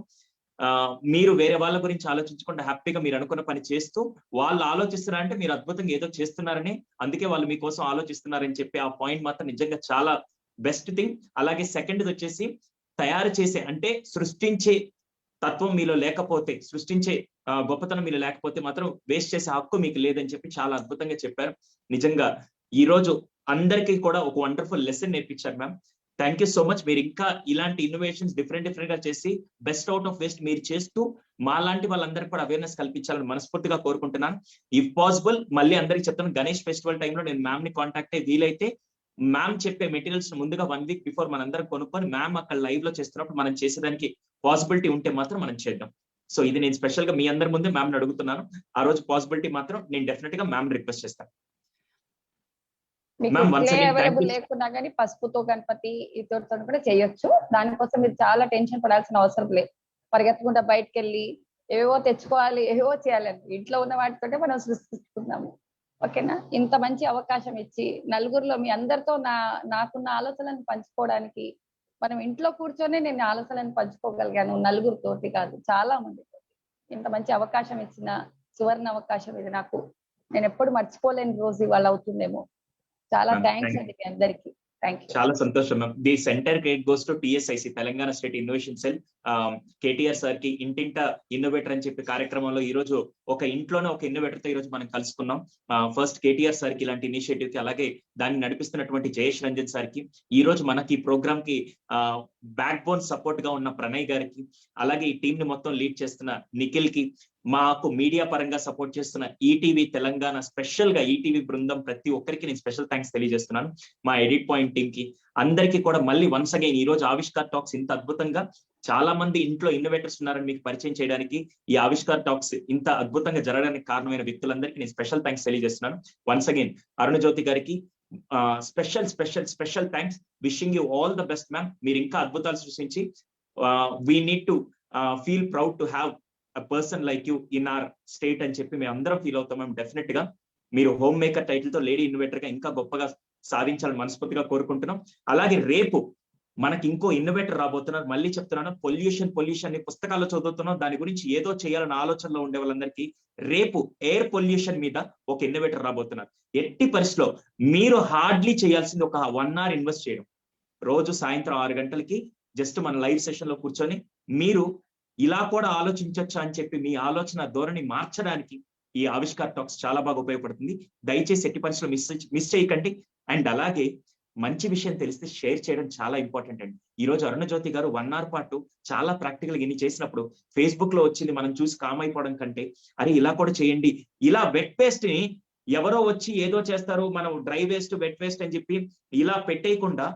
Speaker 1: మీరు వేరే వాళ్ళ గురించి ఆలోచించకుండా హ్యాపీగా మీరు అనుకున్న పని చేస్తూ, వాళ్ళు ఆలోచిస్తున్నారంటే మీరు అద్భుతంగా ఏదో చేస్తున్నారని, అందుకే వాళ్ళు మీకోసం ఆలోచిస్తున్నారని చెప్పి ఆ పాయింట్ మాత్రం నిజంగా చాలా బెస్ట్ థింగ్. అలాగే సెకండ్ వచ్చేసి తయారు చేసే అంటే సృష్టించే తత్వం మీలో లేకపోతే, సృష్టించే గొప్పతనం మీలో లేకపోతే మాత్రం వేస్ట్ చేసే హక్కు మీకు లేదని చెప్పి చాలా అద్భుతంగా చెప్పారు. నిజంగా ఈ రోజు అందరికీ కూడా ఒక వండర్ఫుల్ లెసన్ నేర్పించారు ma'am. Thank you so much. మీరు ఇంకా ఇలాంటి ఇన్నోవేషన్స్ డిఫరెంట్ గా చేసి బెస్ట్ అవుట్ ఆఫ్ వేస్ట్ మీరు చేస్తూ మా లాంటి వాళ్ళందరికీ కూడా అవేర్నెస్ కల్పించాలని మనస్ఫూర్తిగా కోరుకుంటున్నాను. ఇఫ్ పాసిబుల్ మళ్ళీ అందరికి చెప్తాను, గణేష్ ఫెస్టివల్ టైంలో నేను మ్యామ్ ని కాంటాక్ట్ అయ్యి వీలైతే మ్యామ్ చెప్పే మెటీరియల్స్ ముందుగా 1 వీక్ బిఫోర్ మనందరం కొనుక్కొని మ్యామ్ అక్కడ లైవ్ లో చేస్తున్నప్పుడు మనం చేసేదానికి పాసిబిలిటీ ఉంటే మాత్రం మనం చేద్దాం. సో ఇది నేను స్పెషల్ గా మీ అందరి ముందే మ్యామ్ అడుగుతున్నాను. ఆ రోజు పాసిబిలిటీ మాత్రం నేను డెఫినెట్ గా మ్యామ్ రిక్వెస్ట్ చేస్తాను.
Speaker 3: మీకు అవైలబుల్ లేకున్నా కానీ పసుపుతో గణపతి ఇతరుతో కూడా చేయొచ్చు. దానికోసం మీరు చాలా టెన్షన్ పడాల్సిన అవసరం లేదు. పరిగెత్తకుండా బయటకు వెళ్ళి ఏవో తెచ్చుకోవాలి, ఏవో చేయాలని ఇంట్లో ఉన్న వాటితోనే మనం సృష్టిస్తున్నాము. ఓకేనా? ఇంత మంచి అవకాశం ఇచ్చి నలుగురిలో మీ అందరితో నాకున్న ఆలోచనలను పంచుకోవడానికి, మనం ఇంట్లో కూర్చొని నేను ఆలోచనలను పంచుకోగలిగాను, నలుగురితోటి కాదు చాలా మందితో. ఇంత మంచి అవకాశం ఇచ్చిన సువర్ణ అవకాశం ఇది నాకు. నేను ఎప్పుడు మర్చిపోలేని రోజు ఇవాళ అవుతుందేమో. చాలా థ్యాంక్స్ అండి మీ అందరికి.
Speaker 1: చాలా సంతోషం ma'am. The centre credit goes to TSIC, Telangana state innovation cell. KTR sir కి ఇంటింట ఇన్నోవేటర్ అని చెప్పి కార్యక్రమంలో ఈ రోజు ఒక ఇంట్లోనే ఒక ఇన్నోవేటర్ తో ఈ రోజు మనం కలుసుకున్నాం. ఫస్ట్ కేటీఆర్ సార్ కి ఇలాంటి ఇనిషియేటివ్ కి, అలాగే దాన్ని నడిపిస్తున్నటువంటి జయేష్ రంజన్ సార్ కి, ఈ రోజు మనకి ఈ ప్రోగ్రామ్ కి బ్యాక్ బోన్ సపోర్ట్ గా ఉన్న ప్రణయ్ గారికి, అలాగే ఈ టీం ని మొత్తం లీడ్ చేస్తున్న నిఖిల్ కి, మాకు మీడియా పరంగా సపోర్ట్ చేస్తున్న ఈటీవీ తెలంగాణ, స్పెషల్ గా ఈటీవీ బృందం ప్రతి ఒక్కరికి నేను స్పెషల్ థ్యాంక్స్ తెలియజేస్తున్నాను. మా ఎడిట్ పాయింట్ టీమ్ కి అందరికీ కూడా మళ్ళీ వన్స్ అగైన్ ఈ రోజు ఆవిష్కార్ టాక్స్ ఇంత అద్భుతంగా చాలా మంది ఇంట్లో ఇన్నోవేటర్స్ ఉన్నారని మీకు పరిచయం చేయడానికి, ఈ ఆవిష్కార్ టాక్స్ ఇంత అద్భుతంగా జరగడానికి కారణమైన వ్యక్తులందరికీ నేను స్పెషల్ థ్యాంక్స్ తెలియజేస్తున్నాను. వన్స్ అగైన్ అరుణ్ జ్యోతి గారికి special special special thanks. Wishing you all the best ma'am. మీరు ఇంకా అద్భుతాలు సృష్టించి we need to feel proud to have a person like you in our state అని చెప్పి మేము అందరం ఫీల్ అవుతాం మ్యామ్. డెఫినెట్ గా మీరు హోమ్ మేకర్ టైటిల్ తో లేడీ ఇన్నోవేటర్ గా ఇంకా గొప్పగా సాధించాలని మనస్ఫూర్తిగా కోరుకుంటున్నాం. అలాగే రేపు మనకి ఇంకో ఇన్నోవేటర్ రాబోతున్నారు. మళ్ళీ చెప్తున్నాను, పొల్యూషన్ ని పుస్తకాల్లో చదువుతున్నాం, దాని గురించి ఏదో చేయాలన్న ఆలోచనలో ఉండే వాళ్ళందరికీ రేపు ఎయిర్ పొల్యూషన్ మీద ఒక ఇన్నోవేటర్ రాబోతున్నారు. ఎట్టి పరిస్థితిలో మీరు హార్డ్లీ చేయాల్సింది ఒక 1 hour ఇన్వెస్ట్ చేయడం. రోజు సాయంత్రం 6 గంటలకి జస్ట్ మన లైవ్ సెషన్ లో కూర్చొని మీరు ఇలా కూడా ఆలోచించొచ్చా అని చెప్పి మీ ఆలోచన ధోరణి మార్చడానికి ఈ ఆవిష్కార్ టాక్స్ చాలా బాగా ఉపయోగపడుతుంది. దయచేసి ఎట్టి పరిస్థితుల్లో మిస్ చేయకండి. అండ్ అలాగే మంచి విషయం తెలిస్తే షేర్ చేయడం చాలా ఇంపార్టెంట్ అండి. ఈ రోజు అరుణ జ్యోతి గారు 1 hour పాటు చాలా ప్రాక్టికల్ గా ఇన్ని చేసినప్పుడు ఫేస్బుక్ లో వచ్చింది మనం చూసి కామ్ అయిపోవడం కంటే, అరే ఇలా కూడా చేయండి, ఇలా వెట్ వేస్ట్ ని ఎవరో వచ్చి ఏదో చేస్తారు, మనం డ్రై వేస్ట్ వెట్ వేస్ట్ అని చెప్పి ఇలా పెట్టేయకుండా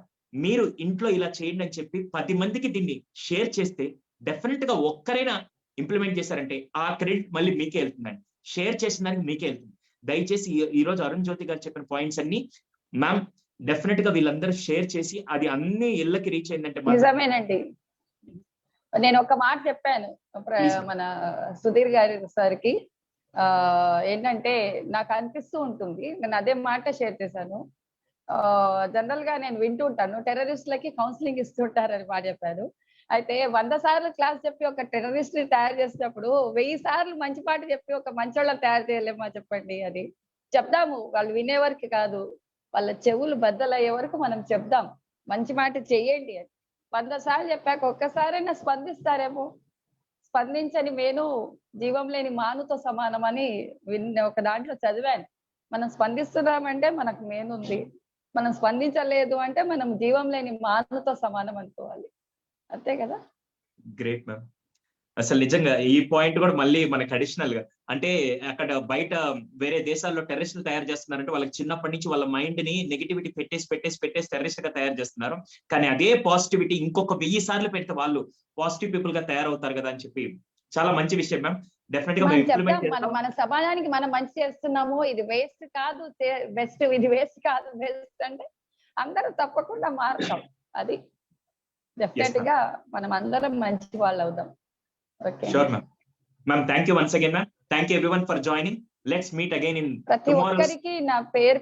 Speaker 1: మీరు ఇంట్లో ఇలా చేయండి అని చెప్పి 10 మందికి దీన్ని షేర్ చేస్తే డెఫినెట్ గా ఒక్కరైనా ఇంప్లిమెంట్ చేశారంటే ఆ క్రెడిట్ మళ్ళీ మీకే వెళ్తుందండి. షేర్ చేసిన దానికి మీకే వెళ్తుంది. దయచేసి ఈ రోజు అరుణ్ జ్యోతి గారు చెప్పిన పాయింట్స్ అన్ని మ్యామ్ డెఫినెట్ గా వీళ్ళందరూ షేర్ చేసి అది అన్ని ఇళ్ళకి రీచ్ అయిందంటే
Speaker 3: నిజమేనండి. నేను ఒక మాట చెప్పాను మన సుధీర్ గారి సార్కి, ఏంటంటే నాకు అనిపిస్తూ ఉంటుంది, నేను అదే మాట షేర్ చేశాను. జనరల్ గా నేను వింటూ ఉంటాను, టెర్రరిస్టులకి కౌన్సిలింగ్ ఇస్తుంటారని మాట చెప్పారు. అయితే 100 సార్లు క్లాస్ చెప్పి ఒక టెర్రరిస్ట్ ని తయారు చేసినప్పుడు 1000 సార్లు మంచి పాట చెప్పి ఒక మంచోళ్ళని తయారు చేయలేమా చెప్పండి. అది చెప్దాము, వాళ్ళు వినేవరకు కాదు, వాళ్ళ చెవులు బద్దలయ్యే వరకు మనం చెప్దాం, మంచి మాట చెయ్యండి అని. 100 సార్లు చెప్పాక ఒక్కసారైనా స్పందిస్తారేమో. స్పందించని మేను జీవం లేని మానుతో సమానం అని ఒక దాంట్లో చదివాను. మనం స్పందిస్తున్నామంటే మనకు మేనుంది, మనం స్పందించలేదు అంటే మనం జీవం లేని మానుతో సమానం అనుకోవాలి. అంతే కదా?
Speaker 1: Great ma'am. అసలు నిజంగా ఈ పాయింట్ కూడా మళ్ళీ మనకి అడిషనల్ గా, అంటే అక్కడ బయట వేరే దేశాల్లో టెర్రరిస్టులు తయారు చేస్తున్నారంటే వాళ్ళకి చిన్నప్పటి నుంచి వాళ్ళ మైండ్ ని నెగిటివిటీ పెట్టేసి టెర్రరిస్ట్ గా తయారు చేస్తున్నారు. కానీ అదే పాజిటివిటీ ఇంకొక 1000 సార్లు పెడితే వాళ్ళు పాజిటివ్ పీపుల్ గా తయారవుతారు కదా అని చెప్పి చాలా మంచి విషయం మ్యామ్. డెఫినెట్ గా
Speaker 3: మన సమాజానికి మనం మంచి చేస్తున్నాము, ఇది వేస్ట్ కాదు బెస్ట్, ఇది వేస్ట్ కాదు బెస్ట్ అంటే అందరూ తప్పకుండా మారుతాం. అది డెఫినెట్ గా మనం అందరం మంచి వాళ్ళు అవుదాం. Okay,
Speaker 1: sure ma'am. Ma'am thank you once again ma'am. Thank you everyone for joining. Let's meet again in
Speaker 3: ప్రతి ఒక్కరికి నా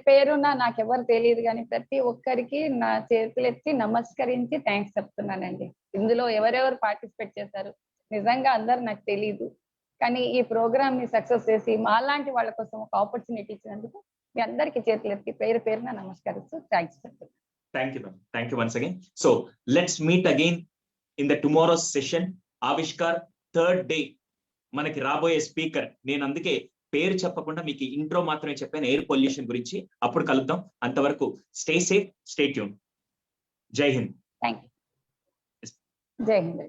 Speaker 3: పేరున నాకెవరు తెలియదు కానీ ప్రతి ఒక్కరికి నా చేతులెత్తి నమస్కరించి థ్యాంక్స్ చెప్తున్నానండి. ఇందులో ఎవరెవరు పార్టిసిపేట్ చేశారు నిజంగా అందరు నాకు తెలియదు, కానీ ఈ ప్రోగ్రామ్ ని సక్సెస్ చేసి మాలాంటి వాళ్ళ కోసం ఒక ఆపర్చునిటీ ఇచ్చినందుకు మీ అందరికి చేతులెత్తి పేరున నమస్కరిస్తూ థ్యాంక్స్ చెప్తున్నాను.
Speaker 1: Thank you, ma'am. Thank you once again. So let's meet again in the tomorrow's session. Avishkar third day. మనకి రాబోయే స్పీకర్ నేను అందుకే పేరు చెప్పకుండా మీకు ఇంట్రో మాత్రమే చెప్పాను, ఎయిర్ పొల్యూషన్ గురించి. అప్పుడు కలుద్దాం. అంతవరకు స్టే సేఫ్, స్టే ట్యూన్. జై హింద్.
Speaker 3: Thank you. జై హింద్.